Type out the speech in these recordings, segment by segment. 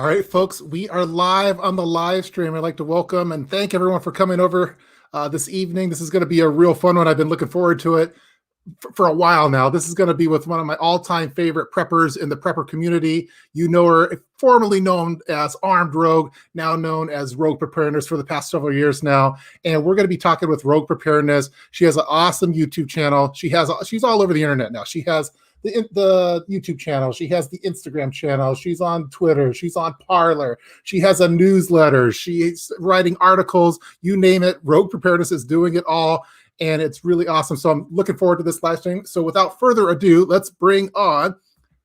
All right, folks, we are live on the live stream. I'd like to welcome and thank everyone for coming over this evening. This is going to be a real fun one. I've been looking forward to it for a while now. This is going to be with one of my all-time favorite preppers in the prepper community. You know her, formerly known as Armed Rogue, now known as Rouge Preparedness for the past several years now. And we're going to be talking with Rouge Preparedness. She has an awesome YouTube channel. She's all over the internet now. She has the YouTube channel. She has the Instagram channel. She's on Twitter. She's on Parler. She has a newsletter. She's writing articles. You name it. Rouge Preparedness is doing it all. And it's really awesome. So I'm looking forward to this live stream. So without further ado, let's bring on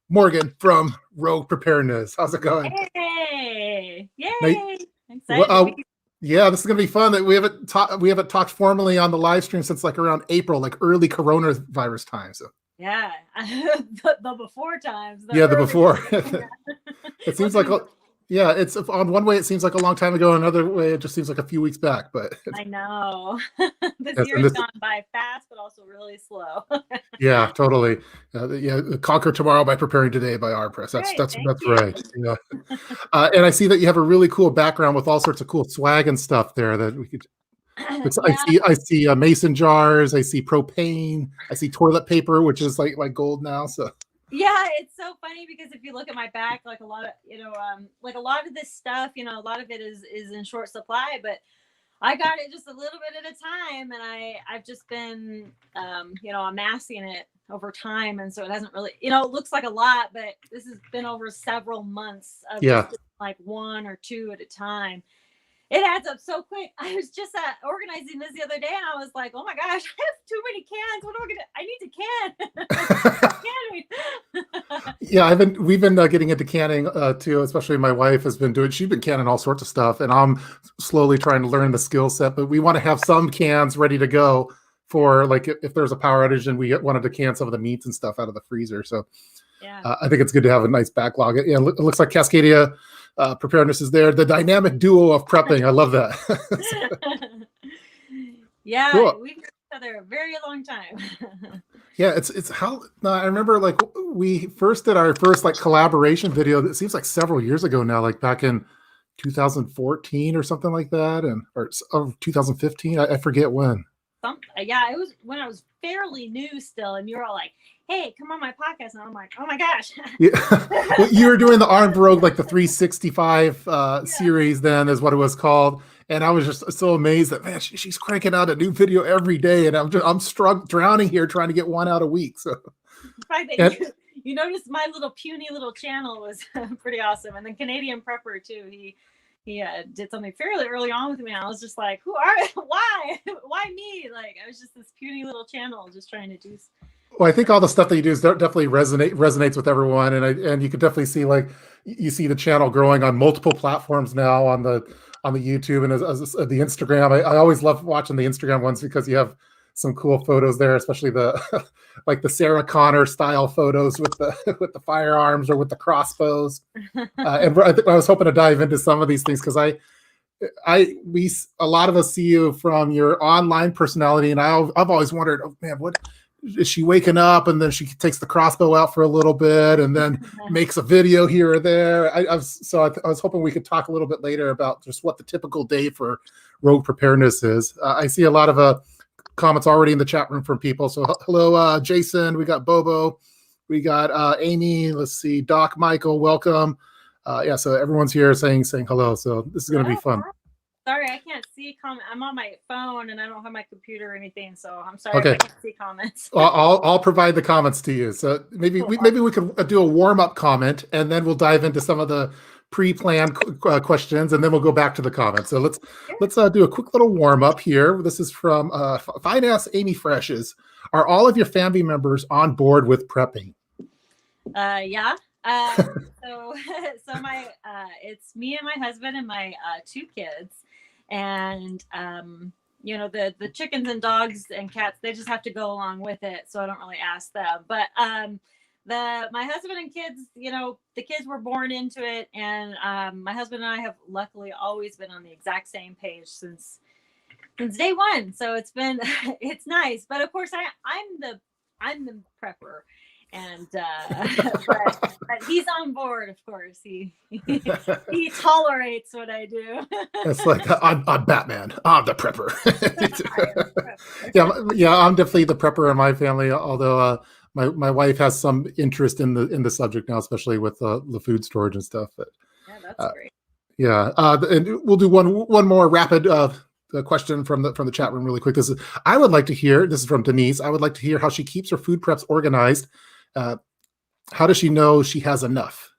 Morgan from Rouge Preparedness. How's it going? Hey, yay! Excited. Yeah, this is gonna be fun. That we haven't talked formally on the live stream since like around April, like early coronavirus time. So yeah, the before times. The before. It seems like it's on one way it seems like a long time ago, another way it just seems like a few weeks back. But I know this year's gone by fast, but also really slow. Yeah, totally. Conquer tomorrow by preparing today by our press. That's right. Yeah. And I see that you have a really cool background with all sorts of cool swag and stuff there that we could. I see mason jars. I see propane. I see toilet paper, which is like gold now. So. Yeah, it's so funny because if you look at my back, like a lot of like a lot of this stuff, a lot of it is in short supply, but I got it just a little bit at a time, and I've just been amassing it over time, and so it hasn't really it looks like a lot, but this has been over several months of just like one or two at a time. It adds up so quick. I was just organizing this the other day, and I was like, "Oh my gosh, I have too many cans. What am I gonna? I need to can." Yeah, we've been getting into canning too. Especially my wife has been doing. She's been canning all sorts of stuff, and I'm slowly trying to learn the skill set. But we want to have some cans ready to go for like if there's a power outage, and we wanted to can some of the meats and stuff out of the freezer. So yeah, I think it's good to have a nice backlog. It looks like Cascadia. Preparedness is there. The dynamic duo of prepping. I love that. Yeah, cool. We've known each other a very long time. Yeah, it's how I remember like we first did our first like collaboration video. That seems like several years ago now, like back in 2014 or something like that, or 2015. I forget when. Yeah, it was when I was fairly new still, and you were all like, "Hey, come on my podcast," and I'm like, "Oh my gosh!" Yeah, well, you were doing the Armed Rogue, like the 365 series, then is what it was called, and I was just so amazed that man, she's cranking out a new video every day, and I'm drowning here trying to get one out a week. So, you noticed my little puny little channel was pretty awesome, and then Canadian Prepper too. He did something fairly early on with me, and I was just like, why me? Like, I was just this puny little channel just trying to do. Well, I think all the stuff that you do is definitely resonates with everyone, and you can definitely see like you see the channel growing on multiple platforms now on the YouTube and as the Instagram. I always love watching the Instagram ones because you have some cool photos there, especially the like the Sarah Connor style photos with the firearms or with the crossbows. And I was hoping to dive into some of these things because a lot of us see you from your online personality, and I've always wondered, oh man, what is she waking up and then she takes the crossbow out for a little bit and then makes a video here or there. I was hoping we could talk a little bit later about just what the typical day for Rouge Preparedness is. I see a lot of comments already in the chat room from people. So hello, Jason. We got Bobo. We got Amy. Let's see, Doc Michael. Welcome. So everyone's here saying hello. So this is going to be fun. Sorry, I can't see comment. I'm on my phone and I don't have my computer or anything, so I'm sorry if I can't see comments. I'll provide the comments to you. So maybe we could do a warm-up comment, and then we'll dive into some of the pre-planned questions, and then we'll go back to the comments. So let's do a quick little warm-up here. This is from Fine Ass Amy Freshes. Are all of your family members on board with prepping? Yeah. So my it's me and my husband and my two kids, and the chickens and dogs and cats, they just have to go along with it, so I don't really ask them. But my husband and kids, the kids were born into it, and my husband and I have luckily always been on the exact same page since day one. So it's nice. But of course I'm the prepper. And but he's on board, of course. He tolerates what I do. It's like I'm Batman. I'm the prepper. I am a prepper. Yeah. I'm definitely the prepper in my family. Although my wife has some interest in the subject now, especially with the food storage and stuff. But Yeah, that's great. yeah, and we'll do one more rapid question from the chat room really quick. I would like to hear. This is from Denise. I would like to hear how she keeps her food preps organized. How does she know she has enough?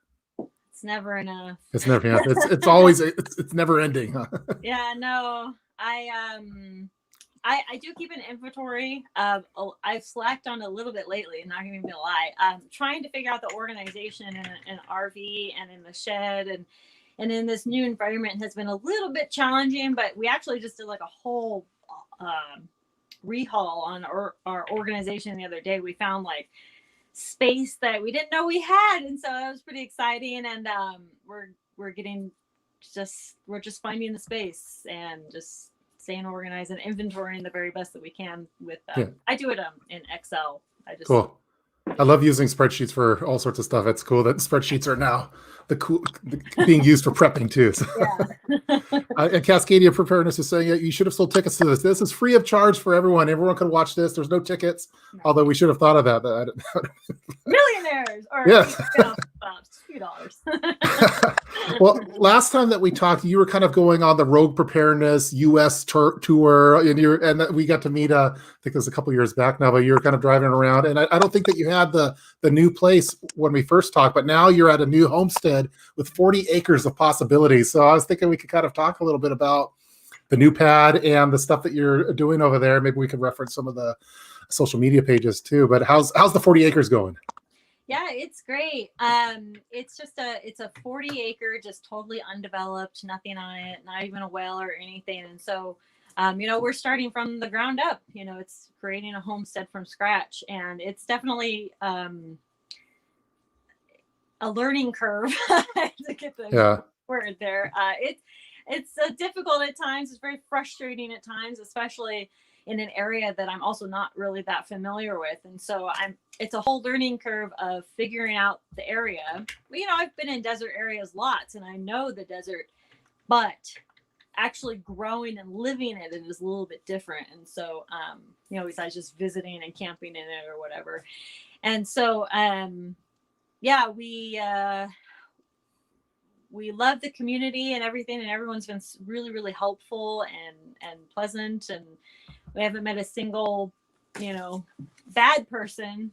It's never enough. It's never enough. It's always it's never ending. Huh? Yeah, no, I do keep an inventory. I've slacked on a little bit lately, not even gonna lie. Trying to figure out the organization in an RV and in the shed and in this new environment has been a little bit challenging, but we actually just did like a whole rehaul on our organization the other day. We found like space that we didn't know we had, and so that was pretty exciting. And we're just finding the space and just staying organized and inventorying the very best that we can with I do it in Excel. Cool. I love using spreadsheets for all sorts of stuff. It's cool that spreadsheets are now being used for prepping too. So. Yeah. And Cascadia Preparedness is saying you should have sold tickets to this. This is free of charge for everyone. Everyone could watch this. There's no tickets. No. Although we should have thought of that. Millionaires or $2. Well, last time that we talked, you were kind of going on the Rouge Preparedness US tour, and we got to meet. I think it was a couple years back now, but you were kind of driving around, and I don't think that you had the new place when we first talked, but now you're at a new homestead with 40 acres of possibilities. So I was thinking we could kind of talk a little bit about the new pad and the stuff that you're doing over there. Maybe we could reference some of the social media pages too. But how's the 40 acres going? Yeah, it's great. It's a 40 acre, just totally undeveloped, nothing on it, not even a well or anything. And so, we're starting from the ground up. It's creating a homestead from scratch, and it's definitely a learning curve to get the word there. It's difficult at times. It's very frustrating at times, especially in an area that I'm also not really that familiar with. And so it's a whole learning curve of figuring out the area. I've been in desert areas lots and I know the desert, but actually growing and living in it is a little bit different. And so, besides just visiting and camping in it or whatever. And so, we love the community and everything, and everyone's been really, really helpful and pleasant. And we haven't met a single, bad person.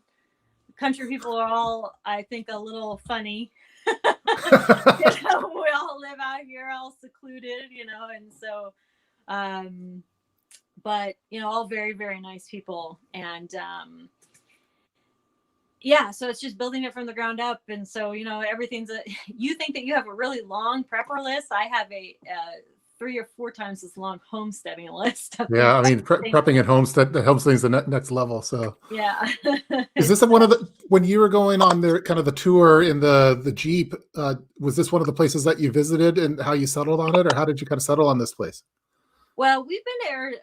Country people are all, I think, a little funny. We all live out here, all secluded, and so, but all very, very nice people. And so it's just building it from the ground up. And so, everything's you think that you have a really long prepper list. I have a 3 or 4 times this long homesteading list. Yeah, I mean, prepping at homesteading's the next level. So yeah. Is this when you were going on the tour in the Jeep, was this one of the places that you visited and how you settled on it, or how did you kind of settle on this place? Well, we've been here,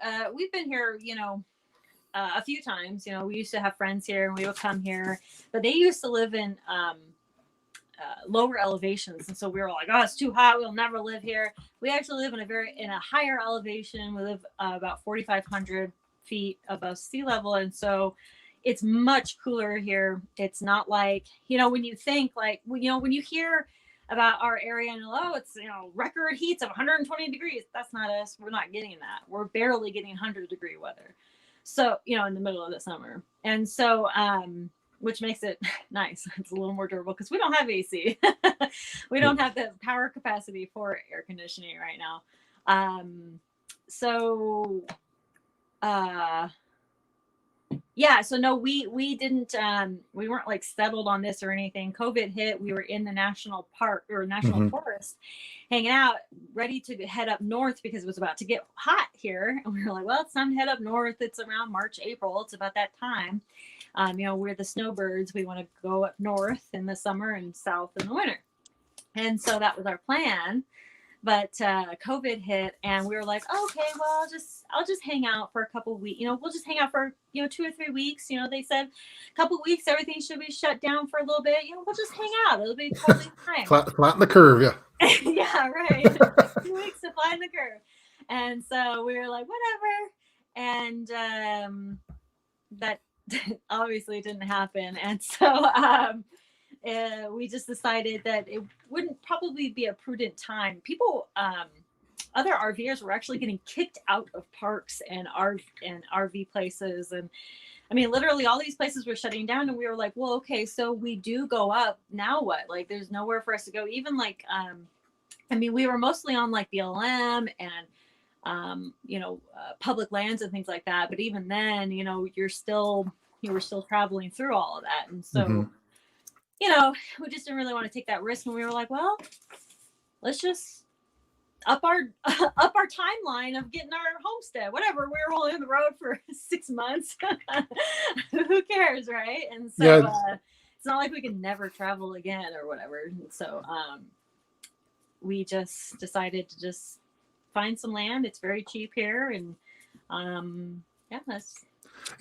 a few times. We used to have friends here and we would come here, but they used to live in lower elevations, and so we were like, oh, it's too hot, we'll never live here. We actually live in a higher elevation. We live about 4,500 feet above sea level, and so it's much cooler here. It's not like, when you think like, when you hear about our area and it's record heats of 120 degrees, that's not us. We're not getting that. We're barely getting 100-degree weather, so in the middle of the summer. And so which makes it nice. It's a little more durable because we don't have AC. We don't have the power capacity for air conditioning right now. So no, we didn't, we weren't like settled on this or anything. COVID hit. We were in the national park or national forest hanging out, ready to head up north because it was about to get hot here. And we were like, well, it's time to head up north. It's around March, April. It's about that time. We're the snowbirds. We want to go up north in the summer and south in the winter. And so that was our plan. But COVID hit, and we were like, oh, okay, well, I'll just hang out for a couple weeks. We'll just hang out for 2 or 3 weeks. They said a couple weeks, everything should be shut down for a little bit. We'll just hang out. It'll be totally fine. Flatten the curve, yeah. Yeah, right. 2 weeks to flatten the curve. And so we were like, whatever. And that obviously didn't happen. And so we just decided that it wouldn't probably be a prudent time. People, other RVers were actually getting kicked out of parks and RV places. And I mean, literally all these places were shutting down, and we were like, well, okay, so we do go up. Now what? Like, there's nowhere for us to go. Even like, I mean, we were mostly on like BLM and, public lands and things like that. But even then, you were still traveling through all of that. And so, we just didn't really want to take that risk. And we were like, well, let's just up our timeline of getting our homestead, whatever. We were only on the road for 6 months. Who cares, right? And so it's not like we could never travel again or whatever. And so we just decided to just find some land. It's very cheap here, and yeah,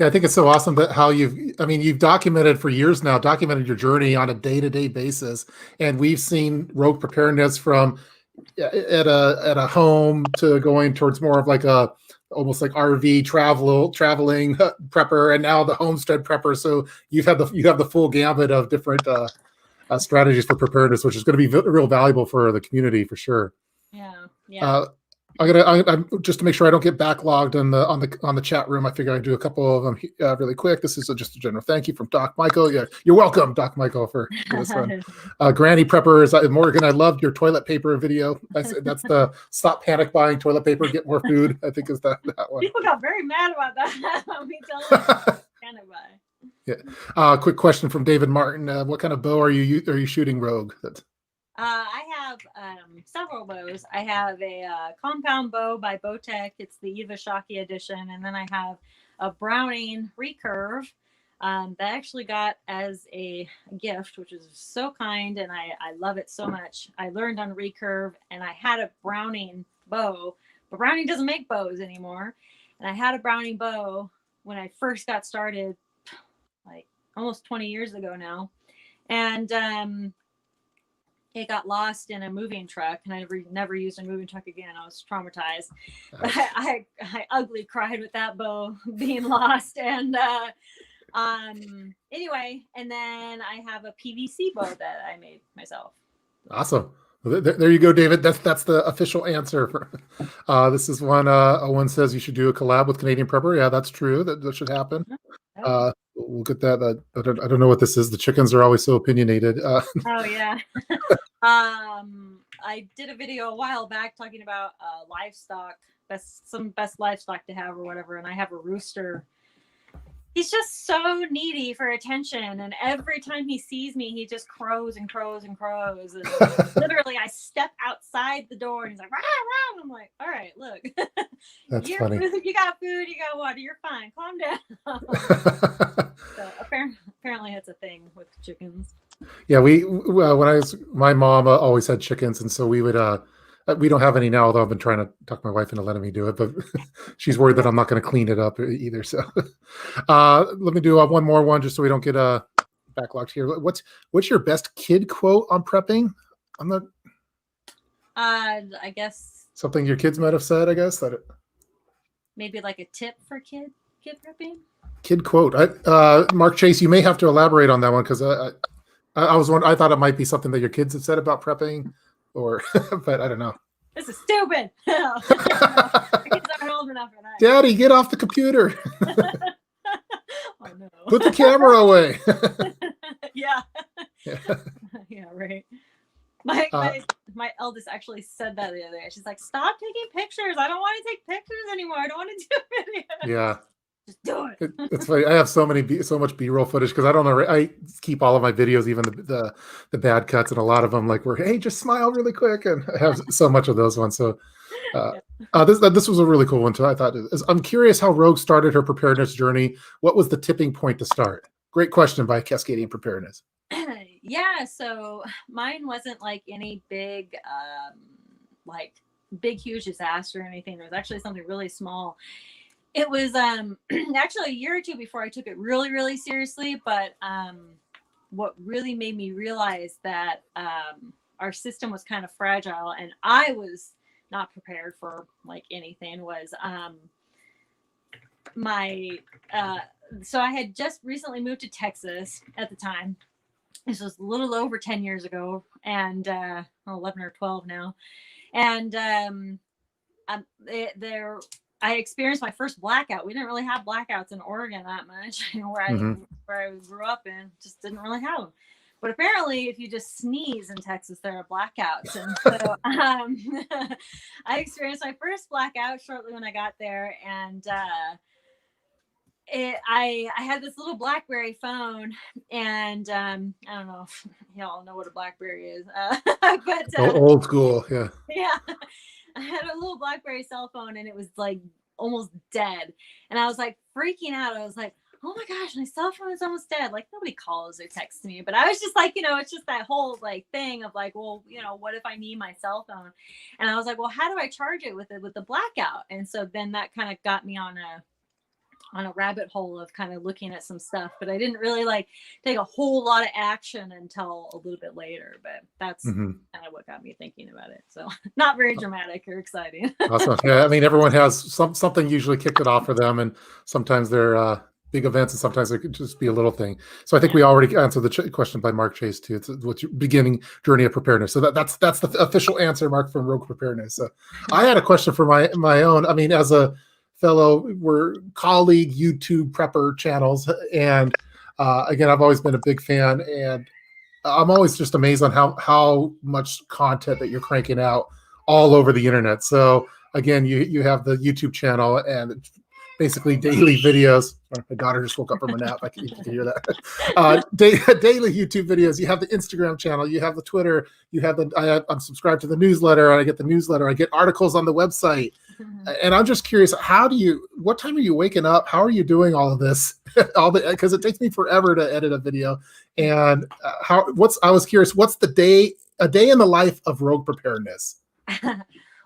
I think it's so awesome that how you've documented for years now, documented your journey on a day-to-day basis, and we've seen Rogue Preparedness from at a home to going towards more of like a almost like RV traveling prepper, and now the homestead prepper. So you have the full gamut of different strategies for preparedness, which is going to be real valuable for the community for sure. Yeah. I'm just to make sure I don't get backlogged on the chat room. I figure I'd do a couple of them really quick. This is just a general thank you from Doc Michael. Yeah, you're welcome, Doc Michael, for this one. Granny Preppers, Morgan, I loved your toilet paper video. That's the stop panic buying toilet paper, get more food. I think is that one. People got very mad about that. Me telling them panic buy. Yeah. Quick question from David Martin. What kind of bow are you shooting, Rogue? I have several bows. I have a compound bow by Bowtech. It's the Eva Shockey edition. And then I have a Browning recurve that I actually got as a gift, which is so kind. And I love it so much. I learned on recurve, and I had a Browning bow, but Browning doesn't make bows anymore. And I had a Browning bow when I first got started, like almost 20 years ago now. And it got lost in a moving truck, and I never used a moving truck again. I was traumatized. But I ugly cried with that bow being lost. And anyway, and then I have a PVC bow that I made myself. Awesome. There you go, David. That's the official answer. This is one. Owen says you should do a collab with Canadian Prepper. Yeah, that's true. That should happen. We'll get that. I don't know what this is. The chickens are always so opinionated. Oh yeah. I did a video a while back talking about livestock, best livestock to have or whatever, and I have a rooster. He's just so needy for attention, and every time he sees me, he just crows and crows and crows. And literally, I step outside the door, and he's like, rah, rah. I'm like, all right, look, that's funny. You got food, you got water, you're fine. Calm down. So apparently, it's a thing with chickens. Yeah, my mom always had chickens, and so we would. We don't have any now, although I've been trying to talk my wife into letting me do it, but she's worried that I'm not going to clean it up either. So let me do one more one just so we don't get backlogged here. What's your best kid quote on prepping? I'm not. I guess something your kids might have said. I guess maybe like a tip for kid prepping. Kid quote. Mark Chase, you may have to elaborate on that one because I thought it might be something that your kids have said about prepping. Or, but I don't know. This is stupid. My kids aren't old enough for that. Daddy, get off the computer. Oh no. Put the camera away. Yeah. Yeah, right. My eldest actually said that the other day. She's like, "Stop taking pictures. I don't want to take pictures anymore. I don't want to do videos." Yeah. Just do it. It's funny. I have so much B-roll footage because I don't know. I keep all of my videos, even the bad cuts, and a lot of them like hey, just smile really quick, and I have so much of those ones. So this was a really cool one too. I thought. I'm curious how Rogue started her preparedness journey. What was the tipping point to start? Great question by Cascadian Preparedness. Yeah, so mine wasn't like any big like big, huge disaster or anything. It was actually something really small. It was actually a year or two before I took it really, really seriously. But what really made me realize that our system was kind of fragile and I was not prepared for like anything was so I had just recently moved to Texas at the time. This was a little over 10 years ago, and 11 or 12 now. And I experienced my first blackout. We didn't really have blackouts in Oregon that much, where I grew up in, just didn't really have them. But apparently, if you just sneeze in Texas, there are blackouts. And so I experienced my first blackout shortly when I got there, and I had this little BlackBerry phone, and I don't know if y'all know what a BlackBerry is, but old school, yeah. Yeah, I had a little BlackBerry cell phone, and it was like almost dead, and I was like freaking out. I was like, oh my gosh, my cell phone is almost dead. Like nobody calls or texts me, but I was just like, it's just that whole like thing of like, well, what if I need my cell phone? And I was like, well, how do I charge it with the blackout? And so then that kind of got me on a rabbit hole of kind of looking at some stuff, but I didn't really like take a whole lot of action until a little bit later. But that's kind of what got me thinking about it. So not very dramatic or exciting. Awesome. Yeah, I mean, everyone has something usually kicked it off for them, and sometimes they're big events, and sometimes it could just be a little thing. So I think we already answered the question by Mark Chase too. It's what's your beginning journey of preparedness. So that's the official answer, Mark, from Rouge Preparedness. So I had a question for my own. I mean, as a fellow, we're colleague YouTube prepper channels, and again, I've always been a big fan, and I'm always just amazed on how much content that you're cranking out all over the internet. So again, you have the YouTube channel and basically daily videos. My daughter just woke up from a nap. You can hear that. Daily YouTube videos. You have the Instagram channel. You have the Twitter. You have I'm subscribed to the newsletter. I get the newsletter. I get articles on the website. And I'm just curious, what time are you waking up? How are you doing all of this? Because it takes me forever to edit a video. And I was curious, what's a day in the life of Rouge Preparedness?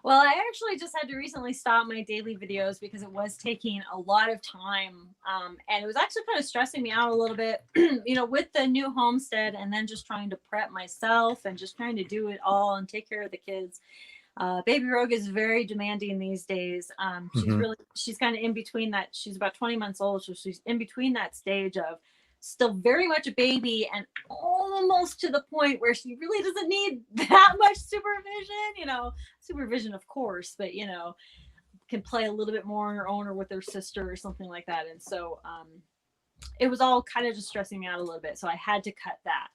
Well, I actually just had to recently stop my daily videos because it was taking a lot of time. And it was actually kind of stressing me out a little bit, with the new homestead, and then just trying to prep myself and just trying to do it all and take care of the kids. Baby Rouge is very demanding these days. She's kind of in between that. She's about 20 months old. So she's in between that stage of still very much a baby and almost to the point where she really doesn't need that much supervision, of course, but can play a little bit more on her own or with her sister or something like that. And so it was all kind of just stressing me out a little bit, so I had to cut that.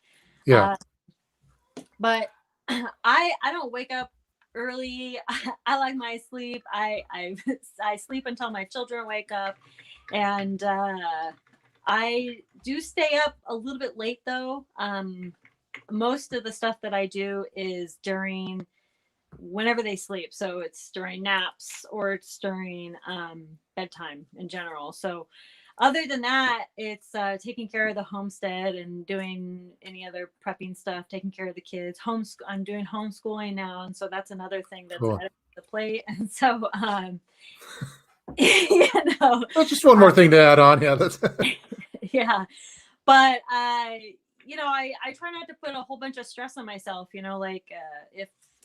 But I don't wake up early. I like my sleep. I sleep until my children wake up, and I do stay up a little bit late though. Most of the stuff that I do is during whenever they sleep. So it's during naps or it's during bedtime in general. So other than that, it's taking care of the homestead and doing any other prepping stuff, taking care of the kids. I'm doing homeschooling now. And so that's another thing that's added to the plate. And so, just one more thing to add on. Yeah. Yeah. But, I try not to put a whole bunch of stress on myself,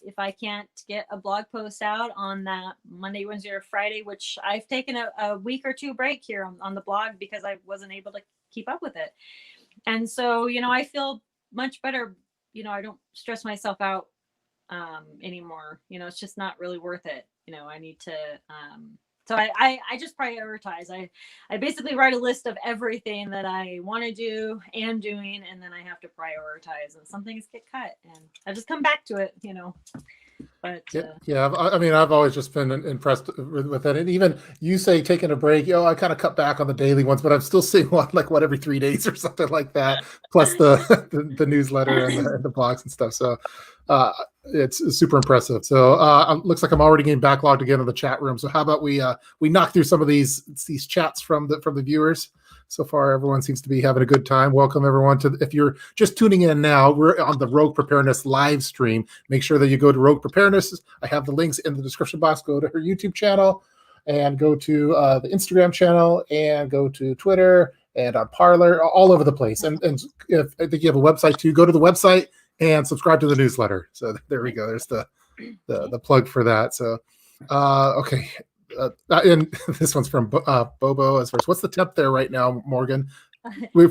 if I can't get a blog post out on that Monday, Wednesday, or Friday, which I've taken a week or two break here on the blog because I wasn't able to keep up with it. And so, I feel much better. I don't stress myself out anymore. It's just not really worth it. I need to, so I just prioritize. I basically write a list of everything that I want to do and doing, and then I have to prioritize, and some things get cut, and I just come back to it, But I've always just been impressed with that. And even you say taking a break, I kind of cut back on the daily ones, but I'm still seeing one every 3 days or something like that, plus the newsletter and the blogs and stuff. So it's super impressive. So looks like I'm already getting backlogged again in the chat room. So how about we knock through some of these chats from the viewers? So far, everyone seems to be having a good time. Welcome, everyone. If you're just tuning in now, we're on the Rouge Preparedness live stream. Make sure that you go to Rouge Preparedness. I have the links in the description box. Go to her YouTube channel and go to the Instagram channel and go to Twitter and on Parler, all over the place. And if I think you have a website too, go to the website and subscribe to the newsletter. So there we go. There's the plug for that. So, okay. And this one's from Bobo as first. What's the temp there right now, Morgan?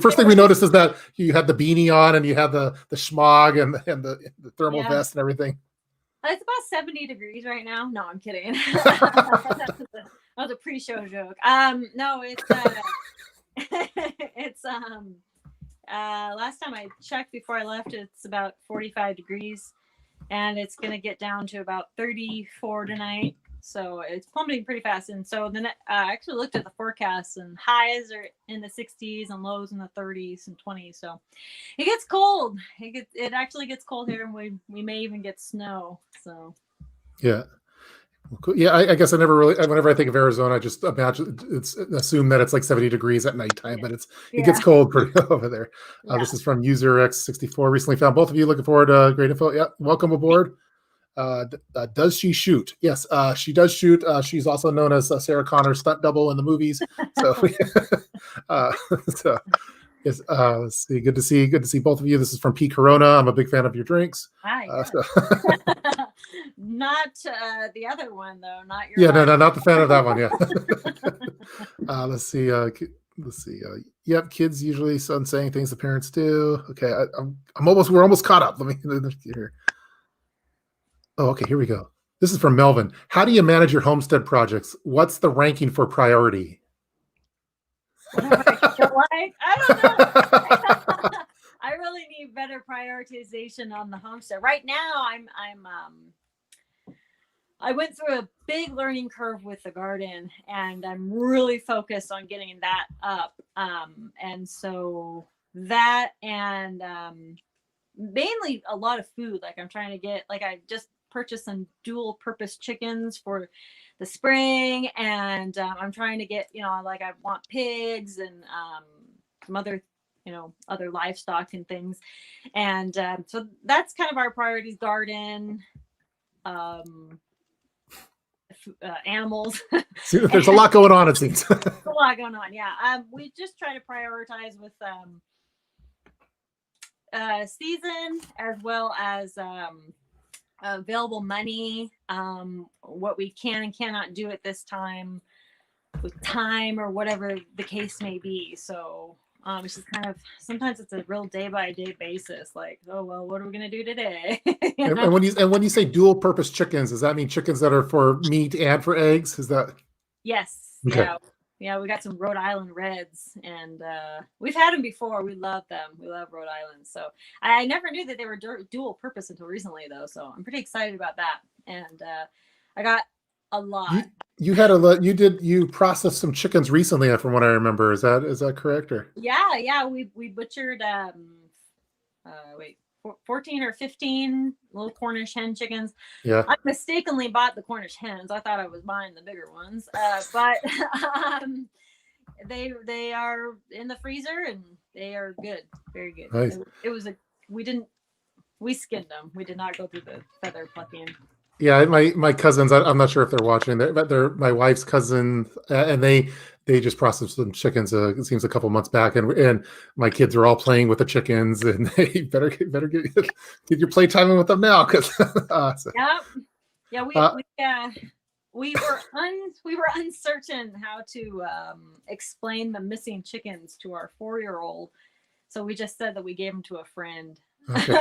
First thing we noticed is that you had the beanie on and you had the schmog and the thermal vest and everything. It's about 70 degrees right now. No, I'm kidding. That was a pre-show joke. No, it's it's last time I checked before I left, it's about 45 degrees, and it's gonna get down to about 34 tonight. So it's plummeting pretty fast. And so then I actually looked at the forecast, and highs are in the 60s and lows in the 30s and 20s. So it gets cold. It actually gets cold here, and we may even get snow. So yeah. Yeah, I guess whenever I think of Arizona, I just assume that it's like 70 degrees at nighttime, but it gets cold pretty over there. This is from user X64. Recently found both of you. Looking forward to great info. Yeah, welcome aboard. Does she shoot? Yes, she does shoot. She's also known as Sarah Connor's stunt double in the movies. So, so yes, let's see. Good to see both of you. This is from P Corona. I'm a big fan of your drinks. Hi. Not the other one though. Not your. Yeah, no, not the fan of that one. Yeah. Let's see. Yep, kids usually saying things the parents do. Okay, we're almost caught up. Let me here. Oh, okay, here we go. This is from Melvin. How do you manage your homestead projects? What's the ranking for priority? I don't know. I really need better prioritization on the homestead. Right now, I went through a big learning curve with the garden, and I'm really focused on getting that up. And so that and mainly a lot of food. Like I'm trying to get, like I just purchased some dual purpose chickens for the spring, and I'm trying to get, like I want pigs and some other other livestock and things, and so that's kind of our priorities: garden, animals. There's a lot going on, it seems. A lot going on, yeah. We just try to prioritize with season as well as available money, what we can and cannot do at this time with time or whatever the case may be. So it's just kind of, sometimes it's a real day-by-day basis, like, oh well, what are we going to do today? And when you say dual purpose chickens, does that mean chickens that are for meat and for eggs? Is that? Yes. Okay. Yeah, we got some Rhode Island Reds, and we've had them before. We love them. We love Rhode Island. So I never knew that they were dual purpose until recently, though. So I'm pretty excited about that. And I got a lot. You processed some chickens recently, from what I remember. Is that correct? Or yeah, we butchered 14 or 15 little Cornish hen chickens. Yeah. I mistakenly bought the Cornish hens. I thought I was buying the bigger ones. But they are in the freezer, and they are good. Very good. Nice. We skinned them. We did not go through the feather plucking. Yeah, my cousins, I'm not sure if they're watching, but they're my wife's cousin, and they just processed some chickens. It seems a couple months back, and my kids are all playing with the chickens, and they better get your playtime with them now, because we were uncertain how to explain the missing chickens to our 4-year-old, so we just said that we gave them to a friend. Okay.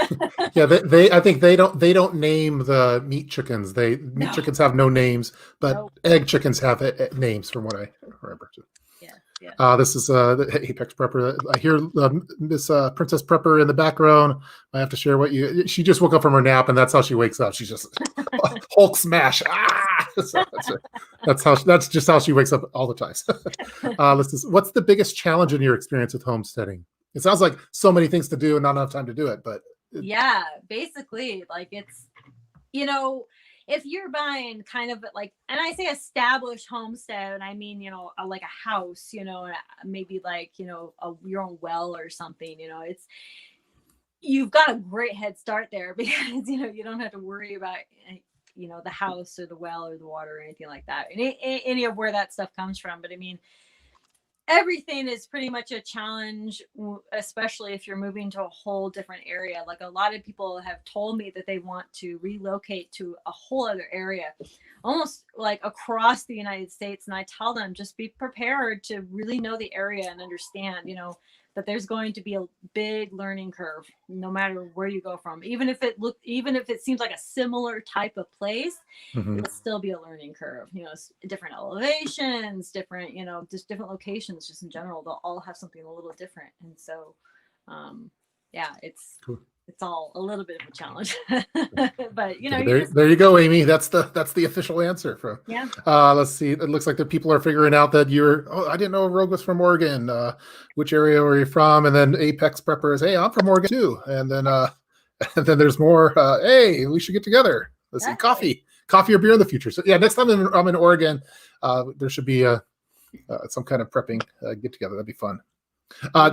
Yeah, I think they don't name the meat chickens. Meat chickens have no names, but egg chickens have names, from what I remember. Yeah. This is the TheApex Prepper. I hear Miss Princess Prepper in the background. I have to share she just woke up from her nap, and that's how she wakes up. She's just Hulk smash. So that's just how she wakes up all the time. What's the biggest challenge in your experience with homesteading? It sounds like so many things to do and not enough time to do it, but yeah, basically, like it's, if you're buying kind of like, and I say established homestead, and I mean, you know, like a house, you know, maybe like, you know, your own well or something, you know, you've got a great head start there because, you know, you don't have to worry about, you know, the house or the well or the water or anything like that, and any of where that stuff comes from. But I mean, everything is pretty much a challenge, especially if you're moving to a whole different area. Like a lot of people have told me that they want to relocate to a whole other area, almost like across the United States. And I tell them, just be prepared to really know the area and understand, you know, that there's going to be a big learning curve no matter where you go from. Even if it seems like a similar type of place, it'll still be a learning curve. You know, different elevations, different, you know, just different locations, just in general, they'll all have something a little different. And so, yeah, it's cool. It's all a little bit of a challenge, but you know, there you go, Amy. That's the official answer from. Yeah. Let's see. It looks like the people are figuring out that I didn't know Rogue was from Oregon. Which area were you from? And then Apex Prepper is, hey, I'm from Oregon too. And then there's more. Hey, we should get together. Let's see, coffee or beer in the future. So yeah, next time I'm in Oregon, there should be some kind of prepping get together. That'd be fun. I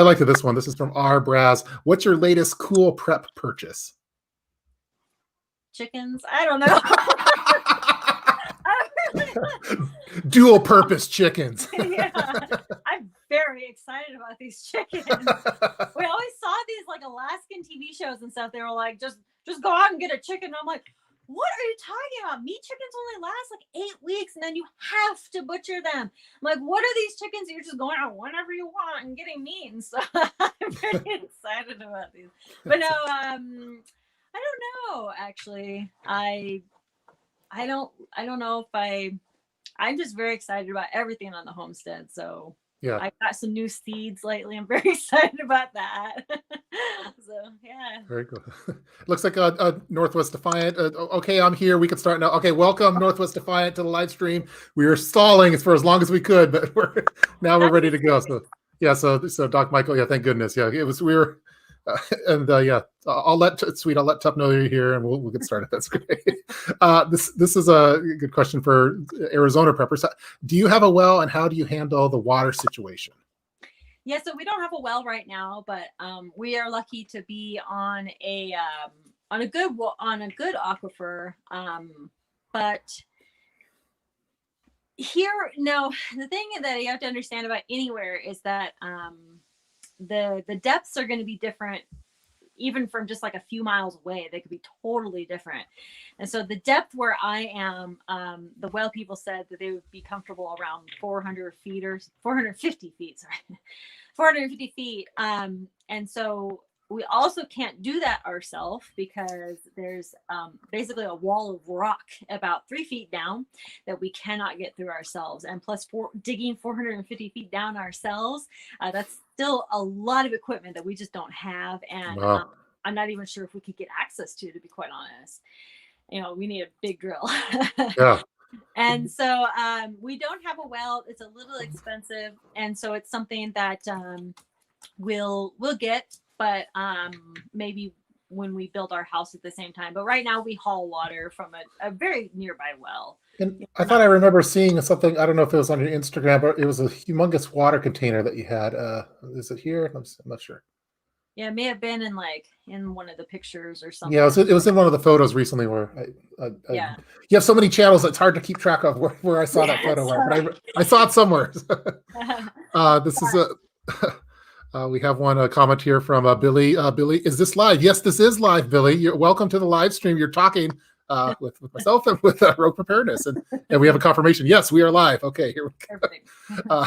liked this one. This is from R. Braz. What's your latest cool prep purchase? Chickens. I don't know. Dual purpose chickens. Yeah, I'm very excited about these chickens. We always saw these like Alaskan TV shows and stuff. They were like, just go out and get a chicken. I'm like, what are you talking about? Meat chickens only last like 8 weeks, and then you have to butcher them. I'm like, what are these chickens that you're just going out whenever you want and getting meat? And so I'm very excited about these. But no, I don't know. Actually, I don't know if I'm just very excited about everything on the homestead. So yeah, I got some new seeds lately. I'm very excited about that. So yeah, very cool. Looks like Northwest Defiant. Okay, I'm here. We can start now. Okay, welcome Northwest Defiant to the live stream. We were stalling for as long as we could, but we're ready to go. So yeah, so Doc Michael, yeah, thank goodness. Yeah, we were. Yeah, I'll let Tup know you're here, and we'll get started. That's great. This is a good question for Arizona preppers. Do you have a well, and how do you handle the water situation? Yeah, so we don't have a well right now, but we are lucky to be on a good aquifer. But here, no, the thing that you have to understand about anywhere is that the depths are going to be different, even from just like a few miles away. They could be totally different. And so the depth where I am, the well people said that they would be comfortable around 400 feet or 450 feet, sorry, 450 feet. And so we also can't do that ourselves because there's basically a wall of rock about 3 feet down that we cannot get through ourselves. And plus digging 450 feet down ourselves, that's still a lot of equipment that we just don't have. And wow. I'm not even sure if we could get access to be quite honest. You know, we need a big drill. Yeah. And so we don't have a well. It's a little expensive. And so it's something that we'll get, but maybe when we build our house at the same time. But right now we haul water from a very nearby well. And I thought I remember seeing something, I don't know if it was on your Instagram, but it was a humongous water container that you had. Is it here? I'm not sure. Yeah, it may have been in one of the pictures or something. Yeah, it was in one of the photos recently where yeah. You have so many channels, it's hard to keep track of where I saw that photo. But I saw it somewhere. This is we have one comment here from Billy. Billy, is this live? Yes, this is live, Billy. You're welcome to the live stream. You're talking with myself and with Rouge Preparedness, and we have a confirmation. Yes, we are live. Okay, here we go.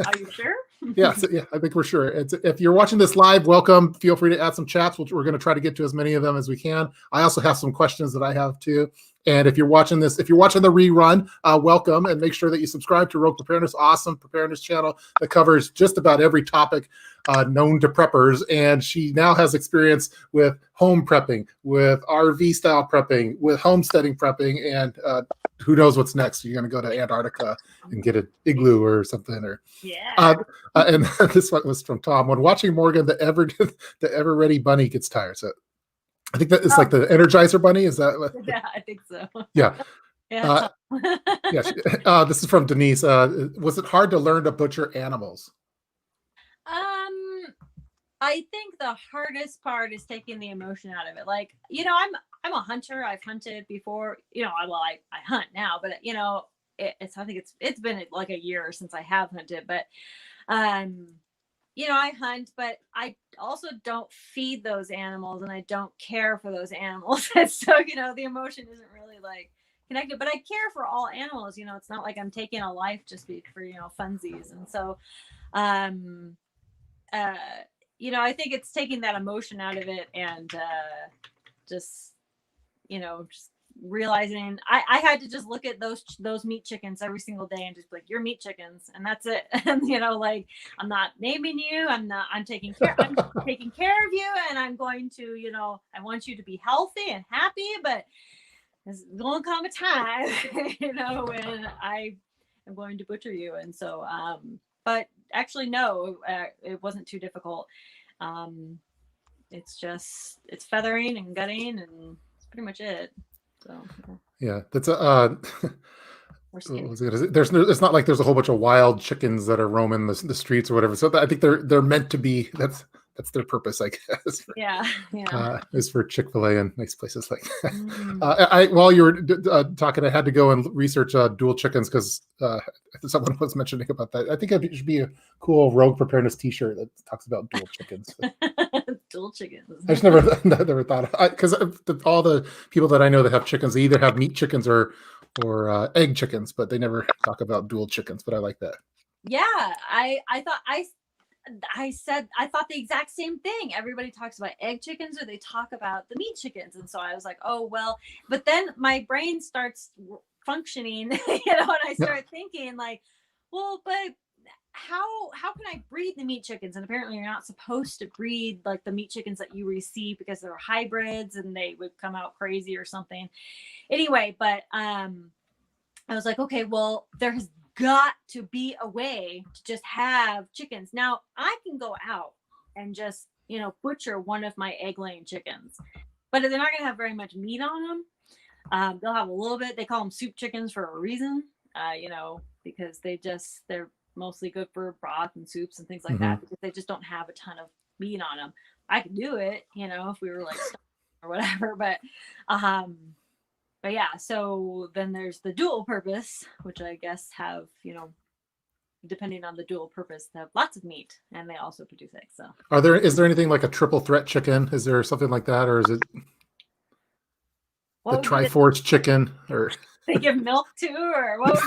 Are you sure? Yeah, I think we're sure. If you're watching this live, welcome. Feel free to add some chats. We're going to try to get to as many of them as we can. I also have some questions that I have too. And if you're watching the rerun, welcome, and make sure that you subscribe to Rouge Preparedness, awesome preparedness channel that covers just about every topic known to preppers. And she now has experience with home prepping, with RV style prepping, with homesteading prepping, and who knows what's next. You're going to go to Antarctica and get an igloo or something. Or yeah. And this one was from Tom. When watching Morgan, the ever ready bunny gets tired. So I think that is Oh, like the Energizer Bunny. Is that? yeah, I think so. Yeah. Yeah. Yes. This is from Denise. Was it hard to learn to butcher animals? Um, I think the hardest part is taking the emotion out of it. Like, I'm a hunter. I've hunted before. I hunt now, but I think it's been like a year since I have hunted. But um, I hunt, but I also don't feed those animals, and I don't care for those animals. And so, the emotion isn't really like connected. But I care for all animals. It's not like I'm taking a life just for funsies. And so, um, uh I think it's taking that emotion out of it, and just just realizing I had to just look at those meat chickens every single day and just be like, you're meat chickens, and that's it. And like, I'm not naming you, I'm taking care of you, and I'm going to I want you to be healthy and happy, but there's going to come a time when I am going to butcher you. And so but actually, no, it wasn't too difficult. It's feathering and gutting, and that's pretty much it. So yeah, that's a. It's not like there's a whole bunch of wild chickens that are roaming the streets or whatever. So I think they're meant to be. That's their purpose, I guess. Yeah. Is for Chick-fil-A and nice places like that. Mm. While you were talking, I had to go and research dual chickens because someone was mentioning about that. I think it should be a cool Rogue Preparedness T-shirt that talks about dual chickens. Dual chickens. I just never thought, because all the people that I know that have chickens, they either have meat chickens or egg chickens, but they never talk about dual chickens. But I like that. Yeah, I thought I thought the exact same thing. Everybody talks about egg chickens, or they talk about the meat chickens. And so I was like, oh, well, but then my brain starts functioning, and I start thinking like, well, but how can I breed the meat chickens? And apparently you're not supposed to breed like the meat chickens that you receive, because they're hybrids and they would come out crazy or something. Anyway, but I was like, okay, well, there has got to be a way to just have chickens. Now I can go out and just, butcher one of my egg laying chickens, but they're not going to have very much meat on them. They'll have a little bit. They call them soup chickens for a reason, because they're mostly good for broth and soups and things like that, because they just don't have a ton of meat on them. I could do it, if we were like or whatever, but yeah, so then there's the dual purpose, which I guess have, depending on the dual purpose, they have lots of meat, and they also produce eggs. So is there anything like a triple threat chicken? Is there something like that, or is it the Triforce chicken, or they give milk to, or what?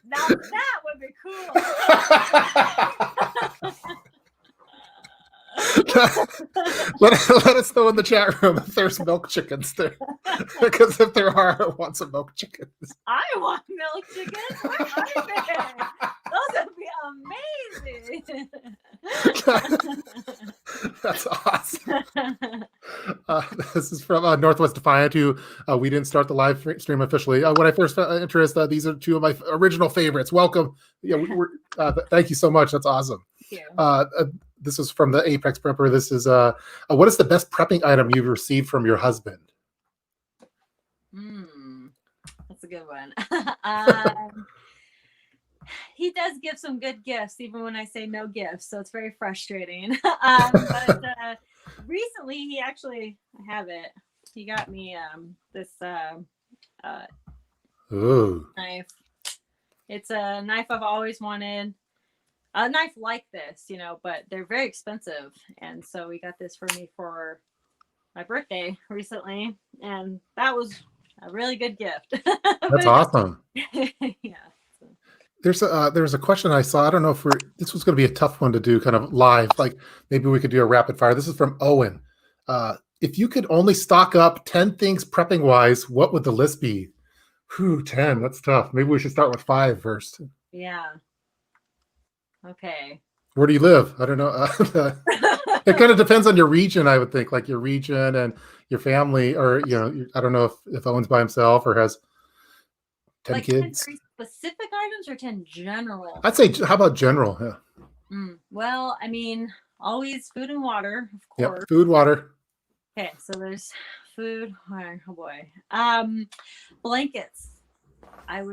Now that would be cool. let us know in the chat room if there's milk chickens there, because if there are, I want some milk chickens. I want milk chickens. Where are they? Those would be amazing. That's awesome. This is from Northwest Defiant, who we didn't start the live stream officially. When I first found interest, these are two of my original favorites. Welcome. Yeah, thank you so much. That's awesome. Thank you. This is from the TheApex Prepper. This is what is the best prepping item you've received from your husband? That's a good one. He does give some good gifts, even when I say no gifts, so it's very frustrating. But recently, he actually, I have it. He got me this knife. It's a knife I've always wanted. A knife like this, but they're very expensive. And so he got this for me for my birthday recently, and that was a really good gift. That's awesome. Yeah. There's a question I saw. I don't know if this was going to be a tough one to do kind of live. Like maybe we could do a rapid fire. This is from Owen. If you could only stock up 10 things prepping wise, what would the list be? 10. That's tough. Maybe we should start with 5 first. Yeah. Okay. Where do you live? I don't know. It kind of depends on your region, I would think, like your region and your family, or I don't know if Owen's by himself or has 10 like kids. 10 specific items or 10 general? I'd say, how about general? Yeah. Well, I mean, always food and water, of Yep. course. Food, water. Okay, so there's food, water. Oh boy. Blankets. I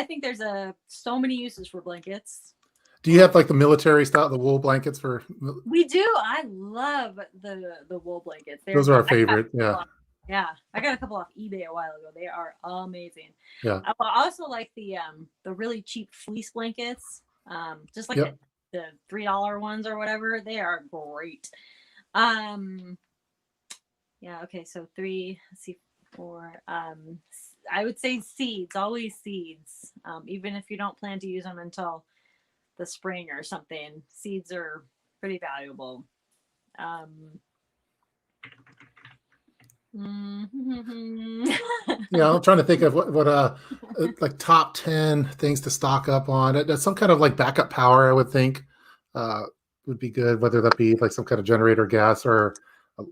think there's so many uses for blankets. Do you have like the military style, the wool blankets for? We do. I love the wool blankets. Those are our favorite. Yeah. Yeah, I got a couple off eBay a while ago. They are amazing. Yeah. I also like the really cheap fleece blankets. Just like the $3 ones or whatever. They are great. Yeah. Okay. So 3. Let's see. 4. I would say seeds. Always seeds. Even if you don't plan to use them until the spring or something, seeds are pretty valuable. Yeah, I'm trying to think of what like top 10 things to stock up on. That's some kind of like backup power, I would think, would be good, whether that be like some kind of generator, gas, or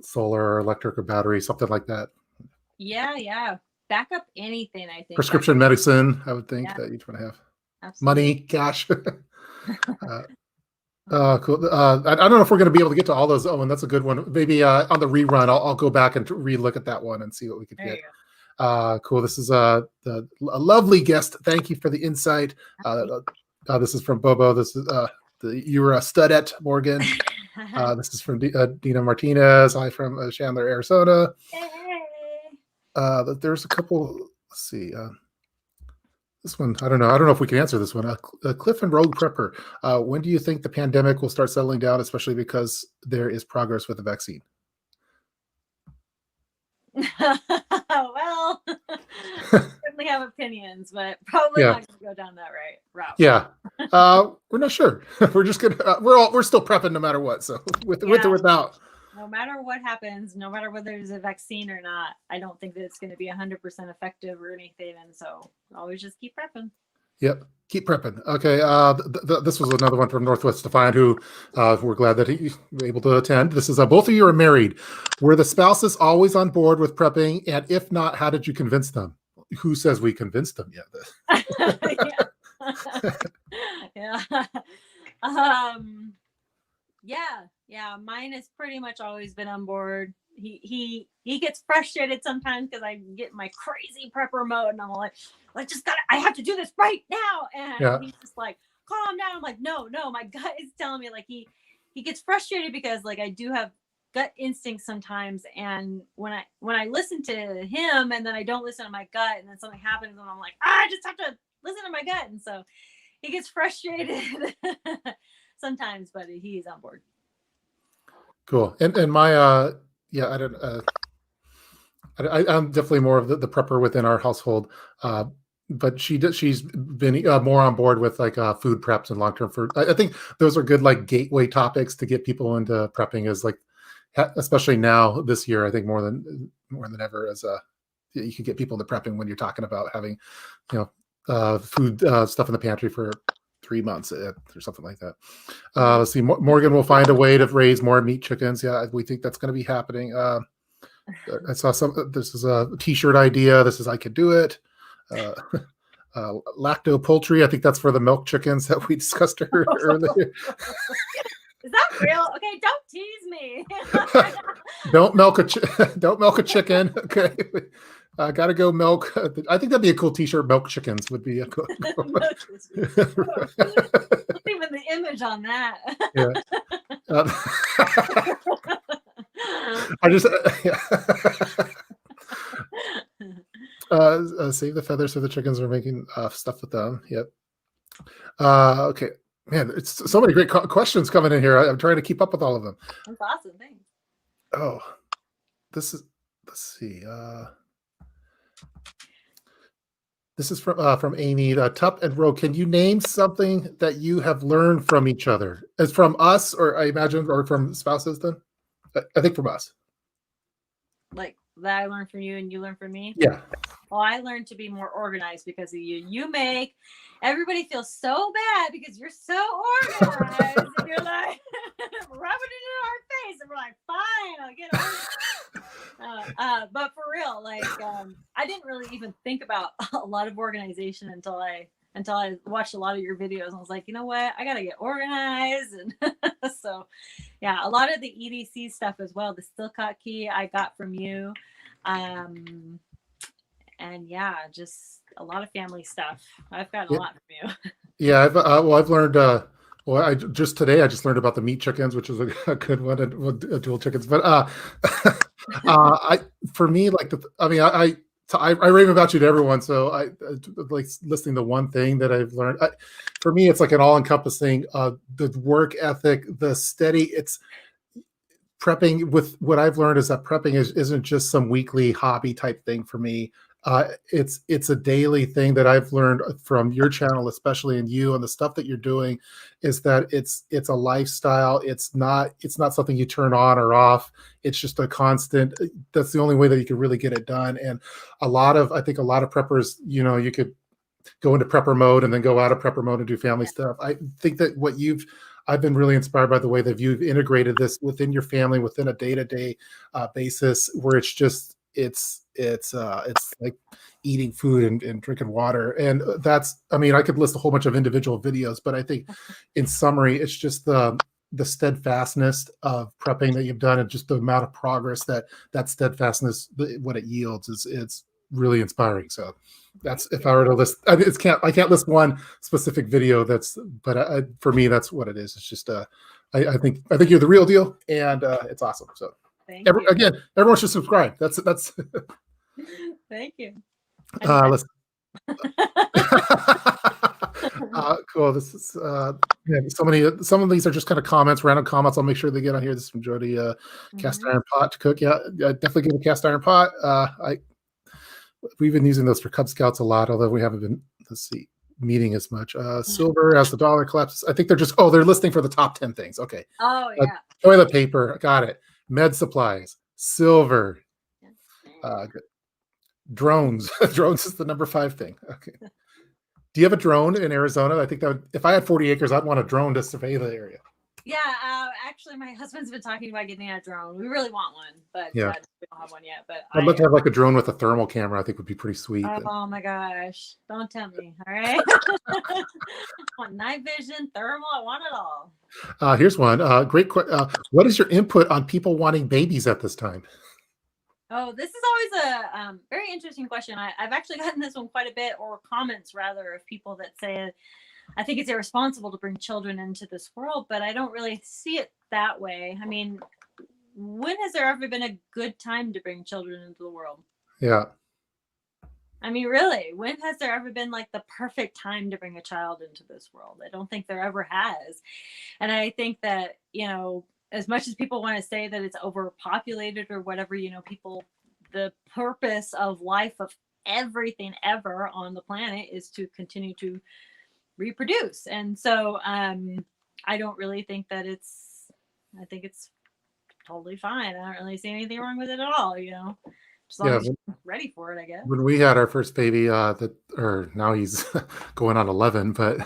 solar or electric or battery, something like that. Yeah. Back up anything, I think. Prescription medicine, I would think that you'd want to have. Absolutely. Money, cash. Cool. I don't know if we're going to be able to get to all those. Oh, and that's a good one. Maybe on the rerun, I'll go back and re-look at that one and see what we could get. Cool. This is a lovely guest. Thank you for the insight. This is from Bobo. This is you were a stud at Morgan. This is from Dina Martinez. Hi from Chandler, Arizona. There's a couple. Let's see. This one, I don't know if we can answer this one. Cliff and Rouge Prepper. When do you think the pandemic will start settling down, especially because there is progress with the vaccine? Well, certainly have opinions, but probably not going to go down that route. Yeah, we're not sure. We're just gonna we're still prepping no matter what. So with or without. No matter what happens, no matter whether there's a vaccine or not, I don't think that it's going to be 100% effective or anything. And so always just keep prepping. Yep. Keep prepping. Okay. This was another one from Northwest Defiant who we're glad that he was able to attend. This is both of you are married. Were the spouses always on board with prepping? And if not, how did you convince them? Who says we convinced them yet? Yeah. Mine has pretty much always been on board. He gets frustrated sometimes because I get my crazy prepper mode and I'm like I have to do this right now. And he's just like, calm down. I'm like, no, my gut is telling me. Like he gets frustrated because like I do have gut instincts sometimes. And when I listen to him and then I don't listen to my gut and then something happens and I'm like, I just have to listen to my gut. And so he gets frustrated sometimes, but he's on board. Cool. And my I'm definitely more of the prepper within our household, but she's been more on board with like food preps and long-term food. I think those are good like gateway topics to get people into prepping, is like, especially now this year, I think more than ever, as you can get people into prepping when you're talking about having food stuff in the pantry for 3 months or something like that. Let's see. Morgan will find a way to raise more meat chickens. Yeah, we think that's going to be happening. I saw this is a t-shirt idea. This is I could do it. Lacto poultry. I think that's for the milk chickens that we discussed earlier. Is that real? Okay, don't tease me. Don't milk a chicken. Okay. Gotta go milk. I think that'd be a cool t-shirt. Milk chickens would be a cool. Even the image on that. Yeah. I just save the feathers so the chickens are making stuff with them. Yep. Okay. Man, it's so many great questions coming in here. I'm trying to keep up with all of them. That's awesome. Thanks. Oh, let's see. This is from Amy. Tup and Ro, can you name something that you have learned from each other? As from us, or I imagine, or from spouses then? I think from us. Like that I learned from you and you learned from me? Yeah. Well, I learned to be more organized because of you. You make everybody feel so bad because you're so organized. And you're like, rubbing it in our face. And we're like, fine, I'll get organized. But for real, like, I didn't really even think about a lot of organization until I until I watched a lot of your videos and I was like, you know what, I gotta get organized. And so yeah, a lot of the EDC stuff as well, the Stillcut key I got from you. And yeah, just a lot of family stuff. I've gotten a lot from you. Yeah, I've learned. Well, I just today I just learned about the meat chickens, which is a good one, and dual chickens. But I for me, like I rave about you to everyone. So I like listening to one thing that I've learned. For me, it's like an all-encompassing the work ethic, the steady. It's prepping. With what I've learned is that prepping isn't just some weekly hobby type thing for me. It's a daily thing that I've learned from your channel, especially, and you, and the stuff that you're doing, is that it's a lifestyle. It's not something you turn on or off. It's just a constant. That's the only way that you can really get it done. And I think a lot of preppers, you could go into prepper mode and then go out of prepper mode and do family stuff. I think that I've been really inspired by the way that you've integrated this within your family, within a day-to-day basis, where it's just it's like eating food and drinking water. And I could list a whole bunch of individual videos, but I think in summary, it's just the steadfastness of prepping that you've done, and just the amount of progress that steadfastness, what it yields, it's really inspiring. So that's, if I were to list, I can't list one specific video but for me, that's what it is. It's just I think you're the real deal, and it's awesome. So again, everyone should subscribe. That's Thank you. Let's cool. This is some of these are just kind of comments, random comments. I'll make sure they get on here. This is from Jody. Cast iron pot to cook. Yeah, definitely get a cast iron pot. We've been using those for Cub Scouts a lot, although we haven't been, meeting as much. Silver as the dollar collapses. I think they're listing for the top 10 things. Okay. Oh yeah. Toilet paper. Got it. Med supplies. Silver. Good. Drones. Drones is the number 5 thing. Okay. Do you have a drone in Arizona? I think that if I had 40 acres, I'd want a drone to survey the area. Yeah, actually, my husband's been talking about getting a drone. We really want one, but we don't have one yet. But I'd love to have like a drone with a thermal camera. I think would be pretty sweet. Oh my gosh! Don't tempt me. All right. I want night vision, thermal. I want it all. Here's one. Great. What is your input on people wanting babies at this time? Oh, this is always a very interesting question. I've actually gotten this one quite a bit, or comments rather, of people that say, I think it's irresponsible to bring children into this world, but I don't really see it that way. I mean, when has there ever been a good time to bring children into the world? Yeah. I mean, really, when has there ever been like the perfect time to bring a child into this world? I don't think there ever has. And I think that, as much as people want to say that it's overpopulated or whatever, the purpose of life, of everything ever on the planet, is to continue to reproduce. And so I don't really think that I think it's totally fine. I don't really see anything wrong with it at all, as long as you're ready for it, I guess. When we had our first baby, now he's going on 11, but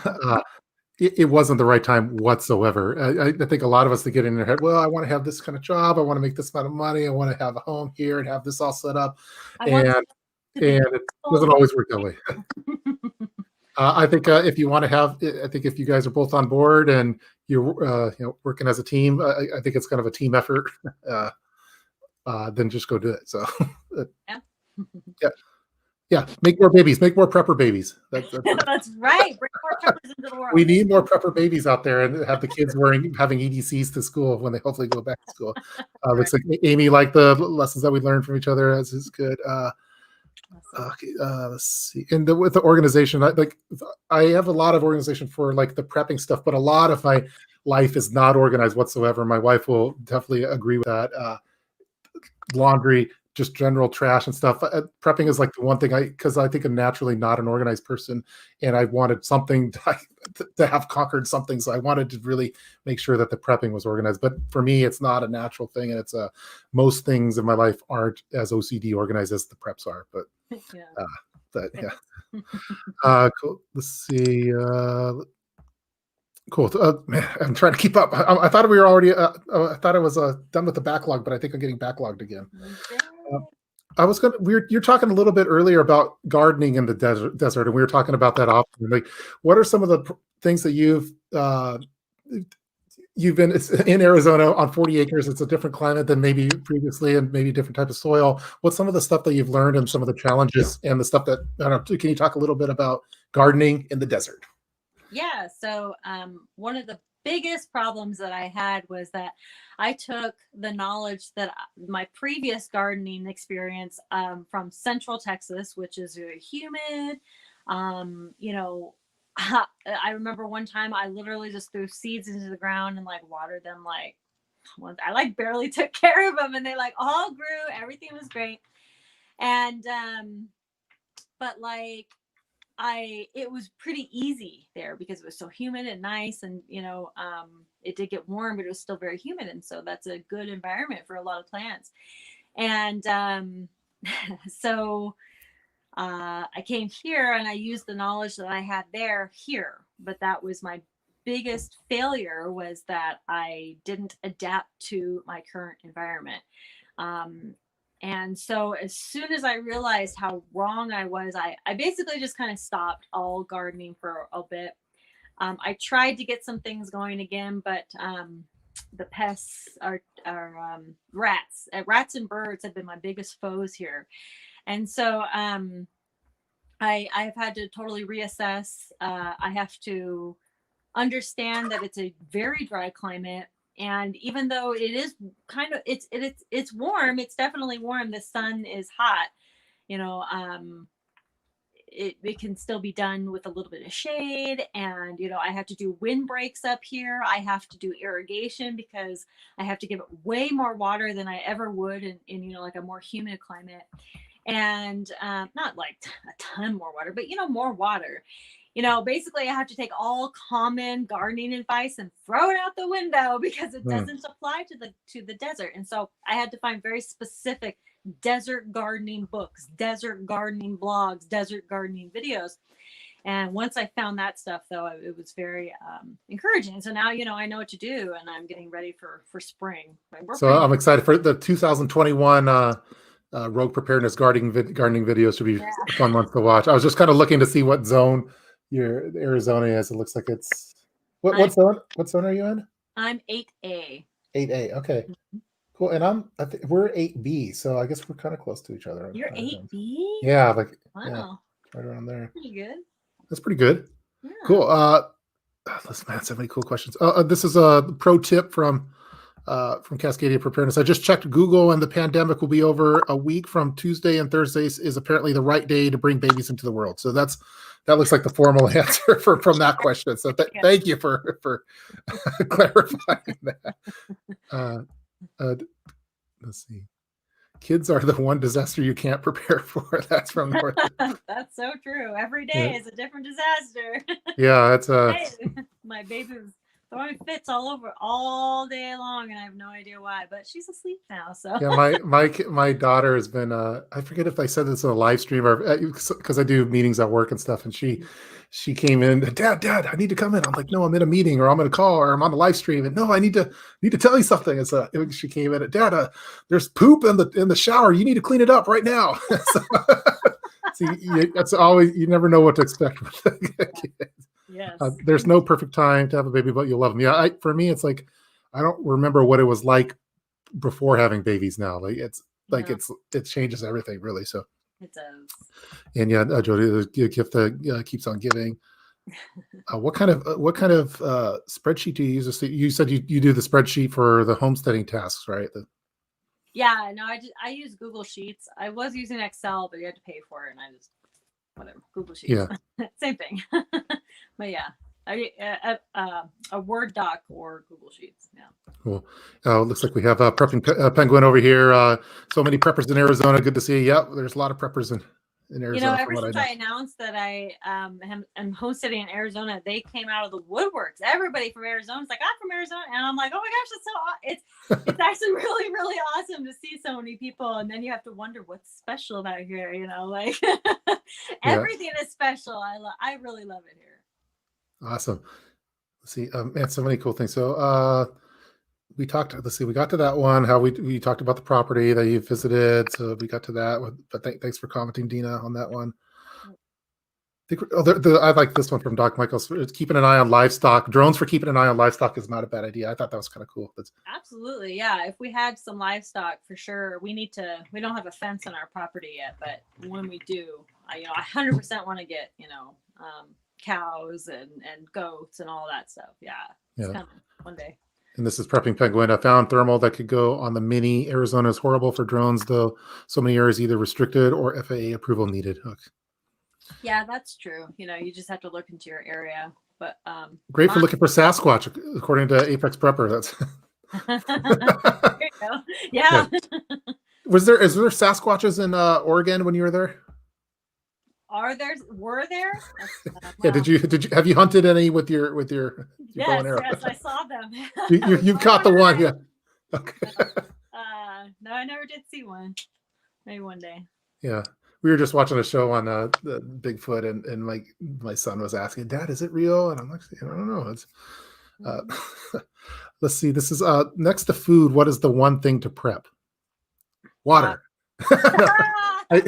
it wasn't the right time whatsoever. I think a lot of us that get in their head, well, I want to have this kind of job, I want to make this amount of money, I want to have a home here and have this all set up, and it doesn't always work that way. I think if you want to have, I think if you guys are both on board and you're working as a team, I think it's kind of a team effort. Then just go do it. So yeah, make more babies, make more prepper babies. That's right. Bring more preppers into the world. We need more prepper babies out there, and have the kids having EDCs to school when they hopefully go back to school. Looks like Amy liked the lessons that we learned from each other. As is good. Okay, let's see. And with the organization, I have a lot of organization for like the prepping stuff, but a lot of my life is not organized whatsoever. My wife will definitely agree with that. Laundry, just general trash and stuff. Prepping is like the one thing because I think I'm naturally not an organized person, and I wanted something to have conquered something. So I wanted to really make sure that the prepping was organized. But for me, it's not a natural thing, and it's most things in my life aren't as OCD organized as the preps are. But cool. Let's see. Cool. Man, I'm trying to keep up. I thought we were already. I thought I was done with the backlog, but I think I'm getting backlogged again. You're talking a little bit earlier about gardening in the desert, and we were talking about that often. Like, what are some of the things that you've been in Arizona on 40 acres? It's a different climate than maybe previously, and maybe different type of soil. What's some of the stuff that you've learned, and some of the challenges, and the stuff that, I don't know, can you talk a little bit about gardening in the desert? Yeah. So one of the biggest problems that I had was that I took the knowledge that my previous gardening experience from Central Texas, which is very humid. You know, I remember one time I literally just threw seeds into the ground and like watered them like I like barely took care of them, and they like all grew. Everything was great. And but like it was pretty easy there because it was so humid and nice, and it did get warm, but it was still very humid, and so that's a good environment for a lot of plants. And so I came here and I used the knowledge that I had there here, but that was my biggest failure, was that I didn't adapt to my current environment. And so as soon as I realized how wrong I was, I basically just kind of stopped all gardening for a bit. I tried to get some things going again, but the pests are rats. Rats and birds have been my biggest foes here. And so I've had to totally reassess. I have to understand that it's a very dry climate, and even though it is kind of it's warm, it's definitely warm, the sun is hot, you know it can still be done with a little bit of shade. And I have to do windbreaks up here. I have to do irrigation because I have to give it way more water than I ever would in like a more humid climate. And not like a ton more water, but more water. Basically I have to take all common gardening advice and throw it out the window because it doesn't apply to the desert. And so I had to find very specific desert gardening books, desert gardening blogs, desert gardening videos. And once I found that stuff, though, it was very encouraging. So now, I know what to do, and I'm getting ready for spring. So I'm excited for the 2021 Rogue Preparedness gardening videos. Should be a fun month to watch. I was just kind of looking to see what zone your Arizona is. It looks like it's what zone? What zone are you in? I'm 8A. 8A. Okay. Mm-hmm. Cool. And I think we're 8B, so I guess we're kind of close to each other. You're 8B? Yeah, like wow, yeah, right around there. Pretty good. That's pretty good. Yeah. Cool. Listen, man, so many cool questions. This is a pro tip from Cascadia Preparedness. I just checked Google, and the pandemic will be over a week from Tuesday, and Thursdays is apparently the right day to bring babies into the world. So that looks like the formal answer from that question. So thank you for clarifying that. Let's see. Kids are the one disaster you can't prepare for. That's from North. That's so true. Every day is a different disaster. Yeah, that's my baby was throwing fits all over all day long, and I have no idea why, but she's asleep now. So yeah, my daughter has been I forget if I said this in a live stream or because I do meetings at work and stuff, and she came in, Dad, I need to come in. I'm like, no, I'm in a meeting, or I'm in a call, or I'm on a live stream, and no, I need to tell you something. And so she came in, Dad, there's poop in the shower. You need to clean it up right now. So that's always, you never know what to expect with kids. Yes. There's no perfect time to have a baby, but you'll love them. Yeah, for me, it's like I don't remember what it was like before having babies. Now, like it changes everything, really. So it does. And yeah, Jody, the gift that keeps on giving. What kind of spreadsheet do you use? You said you do the spreadsheet for the homesteading tasks, right? Yeah, no, I use Google Sheets. I was using Excel, but you had to pay for it, and I just whatever, Google Sheets. Yeah, same thing. But yeah, a Word doc or Google Sheets. Yeah. Cool. Looks like we have Prepping Penguin over here. So many preppers in Arizona. Good to see you. Yep, there's a lot of preppers in Arizona. Ever since I announced that I am homesteading in Arizona, they came out of the woodworks. Everybody from Arizona is like, I'm from Arizona, and I'm like, oh my gosh, it's actually really, really awesome to see so many people. And then you have to wonder what's special about here. Like everything is special. I really love it here. Awesome. Let's see, man, so many cool things. So we talked. Let's see, we got to that one. How we talked about the property that you visited. So we got to that. But thanks for commenting, Dina, on that one. I like this one from Doc Michaels. It's keeping an eye on livestock. Drones for keeping an eye on livestock is not a bad idea. I thought that was kind of cool. Absolutely, yeah. If we had some livestock, for sure, we don't have a fence on our property yet, but when we do, I 100% want to get cows and goats and all that stuff. Yeah, it's coming one day. And this is Prepping Penguin. I found thermal that could go on the Mini. Arizona is horrible for drones, though. So many areas either restricted or FAA approval needed. Okay. Yeah, that's true. You just have to look into your area. But great for looking for Sasquatch, according to TheApex Prepper. That's there you go. Yeah. Is there Sasquatches in Oregon when you were there? Were there? Yeah. Did you have you hunted any with your bow and arrow? Yes, I saw them. you caught the one, yeah. Okay. No, I never did see one. Maybe one day. Yeah. We were just watching a show on the Bigfoot, and my son was asking, "Dad, is it real?" And I'm like, I don't know. It's let's see. This is next to food. What is the one thing to prep? Water. I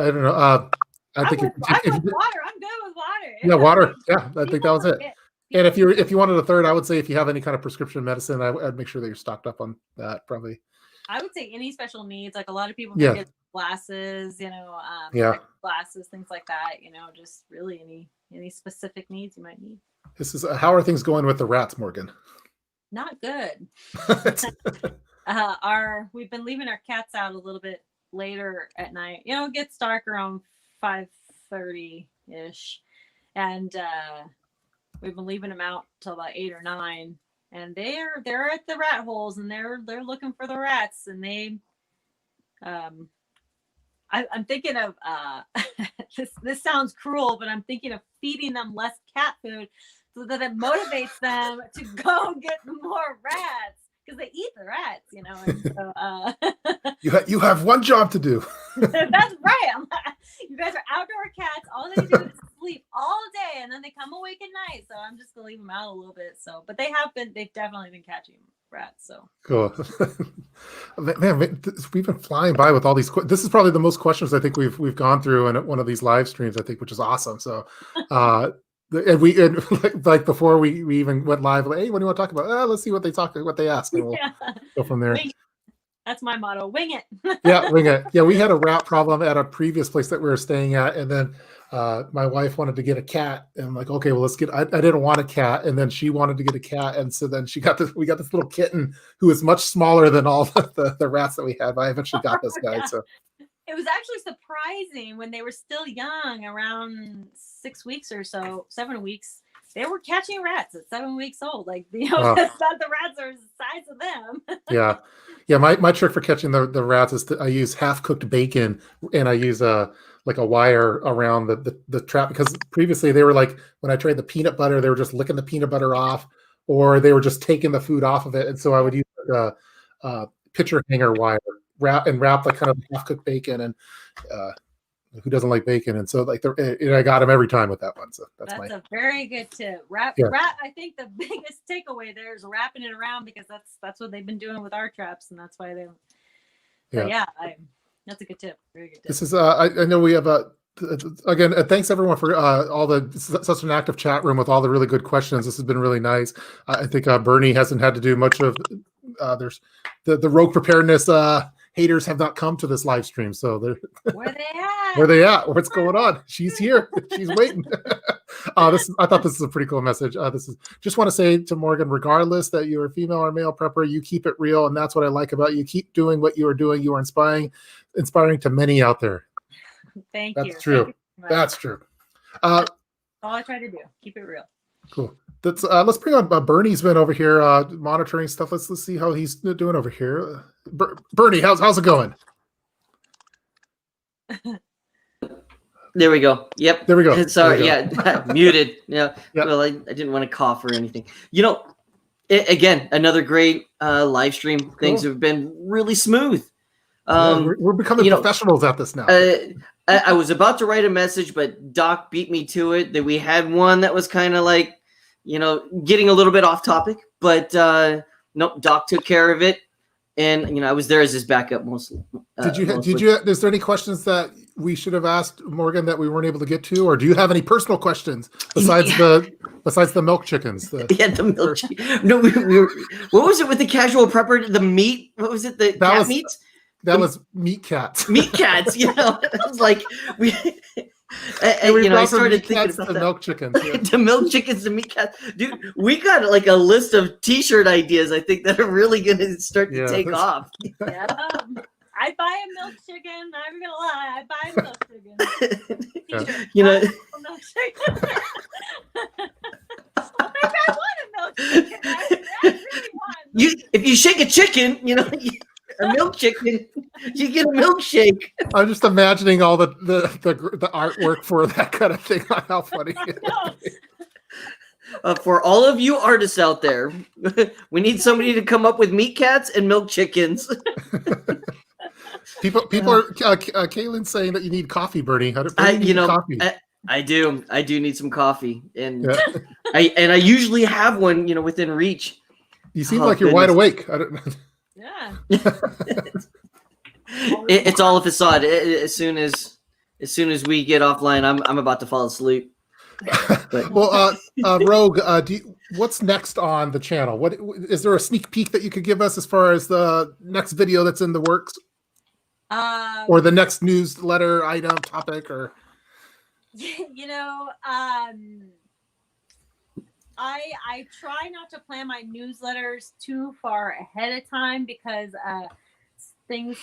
don't know. I think water. I'm good with water. Yeah, water. Yeah, I think that was it. And if you wanted a third, I would say if you have any kind of prescription medicine, I'd make sure that you're stocked up on that. Probably. I would say any special needs, like a lot of people get glasses, glasses, things like that. Just really any specific needs you might need. This is how are things going with the rats, Morgan? Not good. We've been leaving our cats out a little bit later at night. It gets dark around 5:30 ish, and we've been leaving them out till about 8 or 9, and they're at the rat holes, and they're looking for the rats, and they I'm thinking of this sounds cruel, but I'm thinking of feeding them less cat food so that it motivates them to go get more rats, because they eat the rats, and so you have one job to do. That's right. You guys are outdoor cats. All they do is sleep all day, and then they come awake at night. So I'm just gonna leave them out a little bit. But they've definitely been catching rats. So cool. Man, we've been flying by with all these. This is probably the most questions I think we've gone through in one of these live streams, I think, which is awesome. So and like before we even went live, like, hey, what do you want to talk about? Let's see what they ask, and we'll go from there. That's my motto. Wing it. Yeah, wing it. Yeah, we had a rat problem at a previous place that we were staying at, and then my wife wanted to get a cat, and I'm like, okay, well, let's get. I didn't want a cat, and then she wanted to get a cat, and so then we got this little kitten who is much smaller than all the rats that we had. But I eventually got this guy. So it was actually surprising when they were still young, around 6 weeks or so, 7 weeks. They were catching rats at 7 weeks old. Like, it's not the rats are the size of them. Yeah. My trick for catching the rats is I use half cooked bacon, and I use a wire around the trap, because previously they were like, when I tried the peanut butter, they were just licking the peanut butter off, or they were just taking the food off of it. And so I would use a picture hanger wire wrap like kind of half cooked bacon, and who doesn't like bacon? And so I got him every time with that one. So that's a very good tip. Wrap. I think the biggest takeaway there is wrapping it around, because that's what they've been doing with our traps, and that's why they. That's a good tip. Very good tip. This is I know we have again, thanks everyone for such an active chat room with all the really good questions. This has been really nice. I think Bernie hasn't had to do much of. There's the Rouge Preparedness haters have not come to this live stream, so they're where they at? Where they at? What's going on? She's here. She's waiting. I thought this is a pretty cool message. Just want to say to Morgan, regardless that you're a female or male prepper, you keep it real, and that's what I like about you. Keep doing what you are doing. You are inspiring to many out there. Thank you. That's true. That's true. All I try to do. Keep it real. Cool. Let's bring on Bernie's been over here monitoring stuff. Let's see how he's doing over here. Bernie, how's it going? There we go. Yep. There we go. Sorry. Yeah. Muted. Yeah. Yep. Well, I didn't want to cough or anything. Again, another great live stream. Cool. Things have been really smooth. We're becoming professionals at this now. I was about to write a message, but Doc beat me to it. That we had one that was kind of like, getting a little bit off topic, but nope, Doc took care of it, and I was there as his backup mostly. Did you? Is there any questions that we should have asked Morgan that we weren't able to get to, or do you have any personal questions besides the milk chickens? The milk chicken. No, we were. What was it with the casual prepper? The meat. What was it? The cat meat. That was meat cats. Meat cats. It was like we. I started thinking about the that. milk chickens. Yeah. The milk chickens, the meat cats. Dude, we got like a list of T-shirt ideas. I think that are really going to start to take off. Yeah. I buy a milk chicken. I'm gonna lie. I buy a milk chicken. Milk chicken. I want a milk chicken. I really want. If you shake a chicken, a milk chicken, you get a milkshake. I'm just imagining all the artwork for that kind of thing. How funny! For all of you artists out there, we need somebody to come up with meat cats and milk chickens. People are. Kaylin's saying that you need coffee, Bernie. Coffee. I do need some coffee, and I usually have one, within reach. You seem like you're wide awake. I don't know. Yeah. It's all a facade. As soon as we get offline, I'm about to fall asleep. But. Well, Rogue, what's next on the channel? What is there a sneak peek that you could give us as far as the next video that's in the works, or the next newsletter item topic, or? I try not to plan my newsletters too far ahead of time because things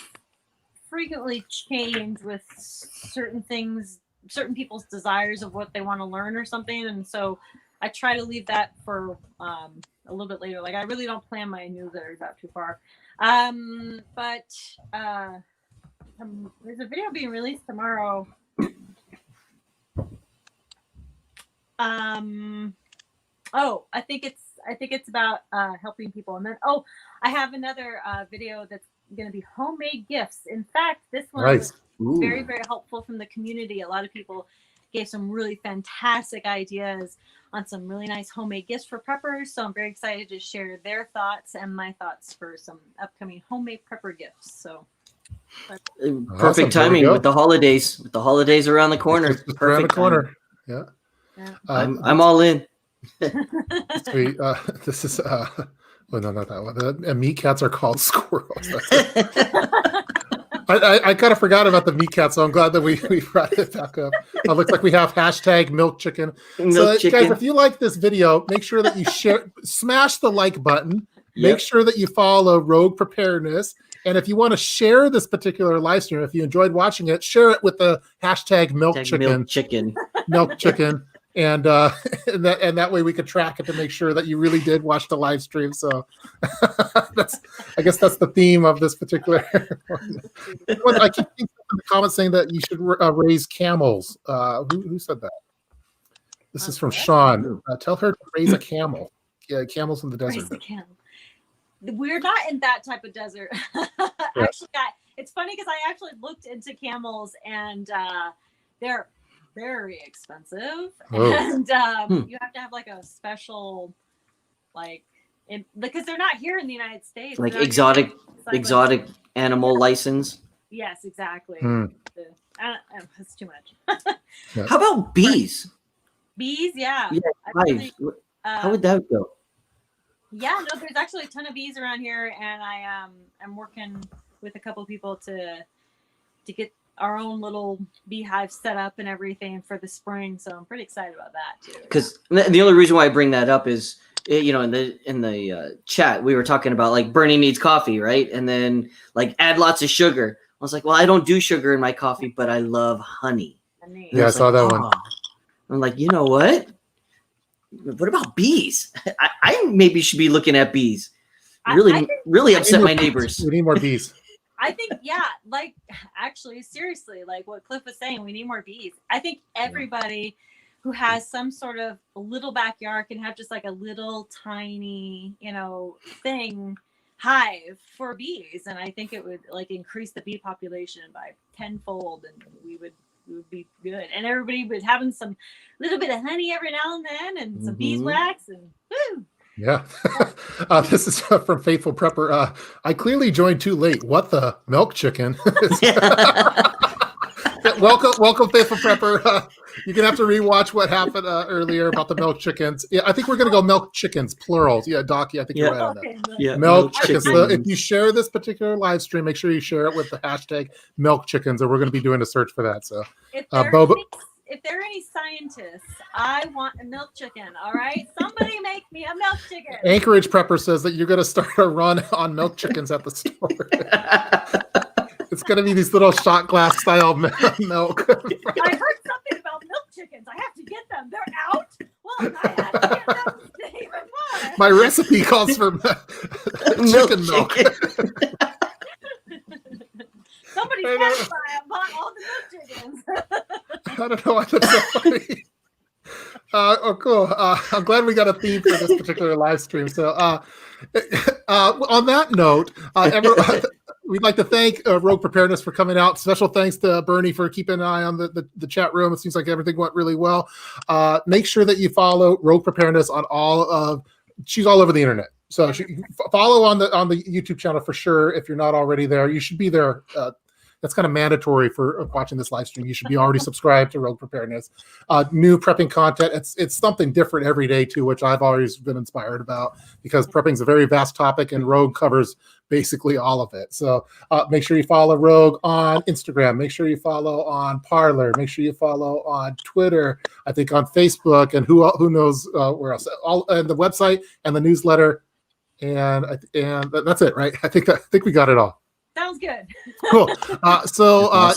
frequently change with certain people's desires of what they want to learn or something. And so I try to leave that for a little bit later. Like I really don't plan my newsletters out too far. But there's a video being released tomorrow. I think it's about helping people. And then I have another video that's going to be homemade gifts. In fact, this one was very, very helpful from the community. A lot of people gave some really fantastic ideas on some really nice homemade gifts for preppers. So I'm very excited to share their thoughts and my thoughts for some upcoming homemade prepper gifts. So perfect timing with the holidays. With the holidays around the corner. Perfect around the corner. Yeah. I'm all in. Sweet. This is no, not that one. The meat cats are called squirrels. I kind of forgot about the meat cats, so I'm glad that we brought it back up. It looks like we have hashtag milk chicken. Guys, if you like this video, make sure that you smash the like button. Make sure that you follow Rouge Preparedness. And if you want to share this particular live stream, if you enjoyed watching it, share it with the hashtag milk chicken. Milk chicken. And that way we could track it to make sure that you really did watch the live stream. So I guess that's the theme of this particular one. I keep thinking in the comments saying that you should raise camels. Who said that? This is from Sean. Tell her to raise a camel. Yeah, camels in the desert. We're not in that type of desert. Actually, it's funny because I actually looked into camels and they're very expensive, and you have to have like a special, because they're not here in the United States. Like exotic animal license. Yes, exactly. It's too much. How about bees? Bees, yeah. How would that go? Yeah, no, there's actually a ton of bees around here, and I'm working with a couple of people to get our own little beehive set up and everything for the spring. So I'm pretty excited about that too. Because the only reason why I bring that up is, in the chat, we were talking about like Bernie needs coffee, right? And then like add lots of sugar. I was like, well, I don't do sugar in my coffee, but I love honey. Yeah, I saw that one. I'm like, you know what? What about bees? I maybe should be looking at bees. Really upset my neighbors. We need more bees. I think, actually, seriously, like what Cliff was saying, we need more bees. I think everybody who has some sort of little backyard can have just like a little tiny, hive for bees. And I think it would like increase the bee population by tenfold, and we would would be good. And everybody was having some little bit of honey every now and then, and some beeswax, and woo. Yeah. This is from Faithful Prepper. I clearly joined too late. What the milk chicken? Welcome, Faithful Prepper. You're gonna have to rewatch what happened earlier about the milk chickens. Yeah, I think we're gonna go milk chickens, plurals. Yeah, Docky, I think you're right on that. Yeah, milk chickens. So if you share this particular live stream, make sure you share it with the hashtag milk chickens, or we're gonna be doing a search for that. So if there are any scientists, I want a milk chicken. All right, somebody make me a milk chicken. Anchorage Prepper says that you're gonna start a run on milk chickens at the store. It's going to be these little shot glass style milk. I heard something about milk chickens. I have to get them. They're out. Well, I have to get them. My recipe calls for chicken milk. Somebody passed by and bought all the milk chickens. I don't know why that's so funny. Oh, cool. I'm glad we got a theme for this particular live stream. So on that note, we'd like to thank Rouge Preparedness for coming out. Special thanks to Bernie for keeping an eye on the chat room. It seems like everything went really well. Make sure that you follow Rouge Preparedness on she's all over the internet. So follow on the YouTube channel for sure. If you're not already there, you should be there. That's kind of mandatory for watching this live stream. You should be already subscribed to Rouge Preparedness. New prepping content. It's something different every day too, which I've always been inspired about, because prepping is a very vast topic and Rouge covers basically all of it. So make sure you follow Rouge on Instagram. Make sure you follow on Parler. Make sure you follow on Twitter. I think on Facebook, and who knows where else. And the website and the newsletter, and that's it, right? I think we got it all. Sounds good. Cool.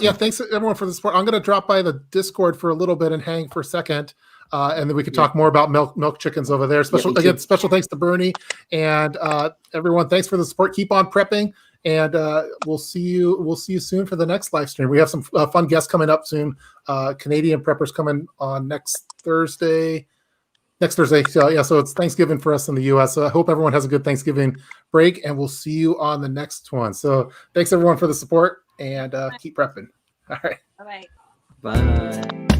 Yeah, thanks everyone for the support. I'm going to drop by the Discord for a little bit and hang for a second, and then we can talk more about milk chickens over there. Special thanks to Bernie and everyone. Thanks for the support. Keep on prepping, and we'll see you soon for the next live stream. We have some fun guests coming up soon. Canadian preppers coming on next Thursday. So yeah, so it's Thanksgiving for us in the US. So I hope everyone has a good Thanksgiving break, and we'll see you on the next one. So thanks everyone for the support, and keep prepping. All right. All right. Bye.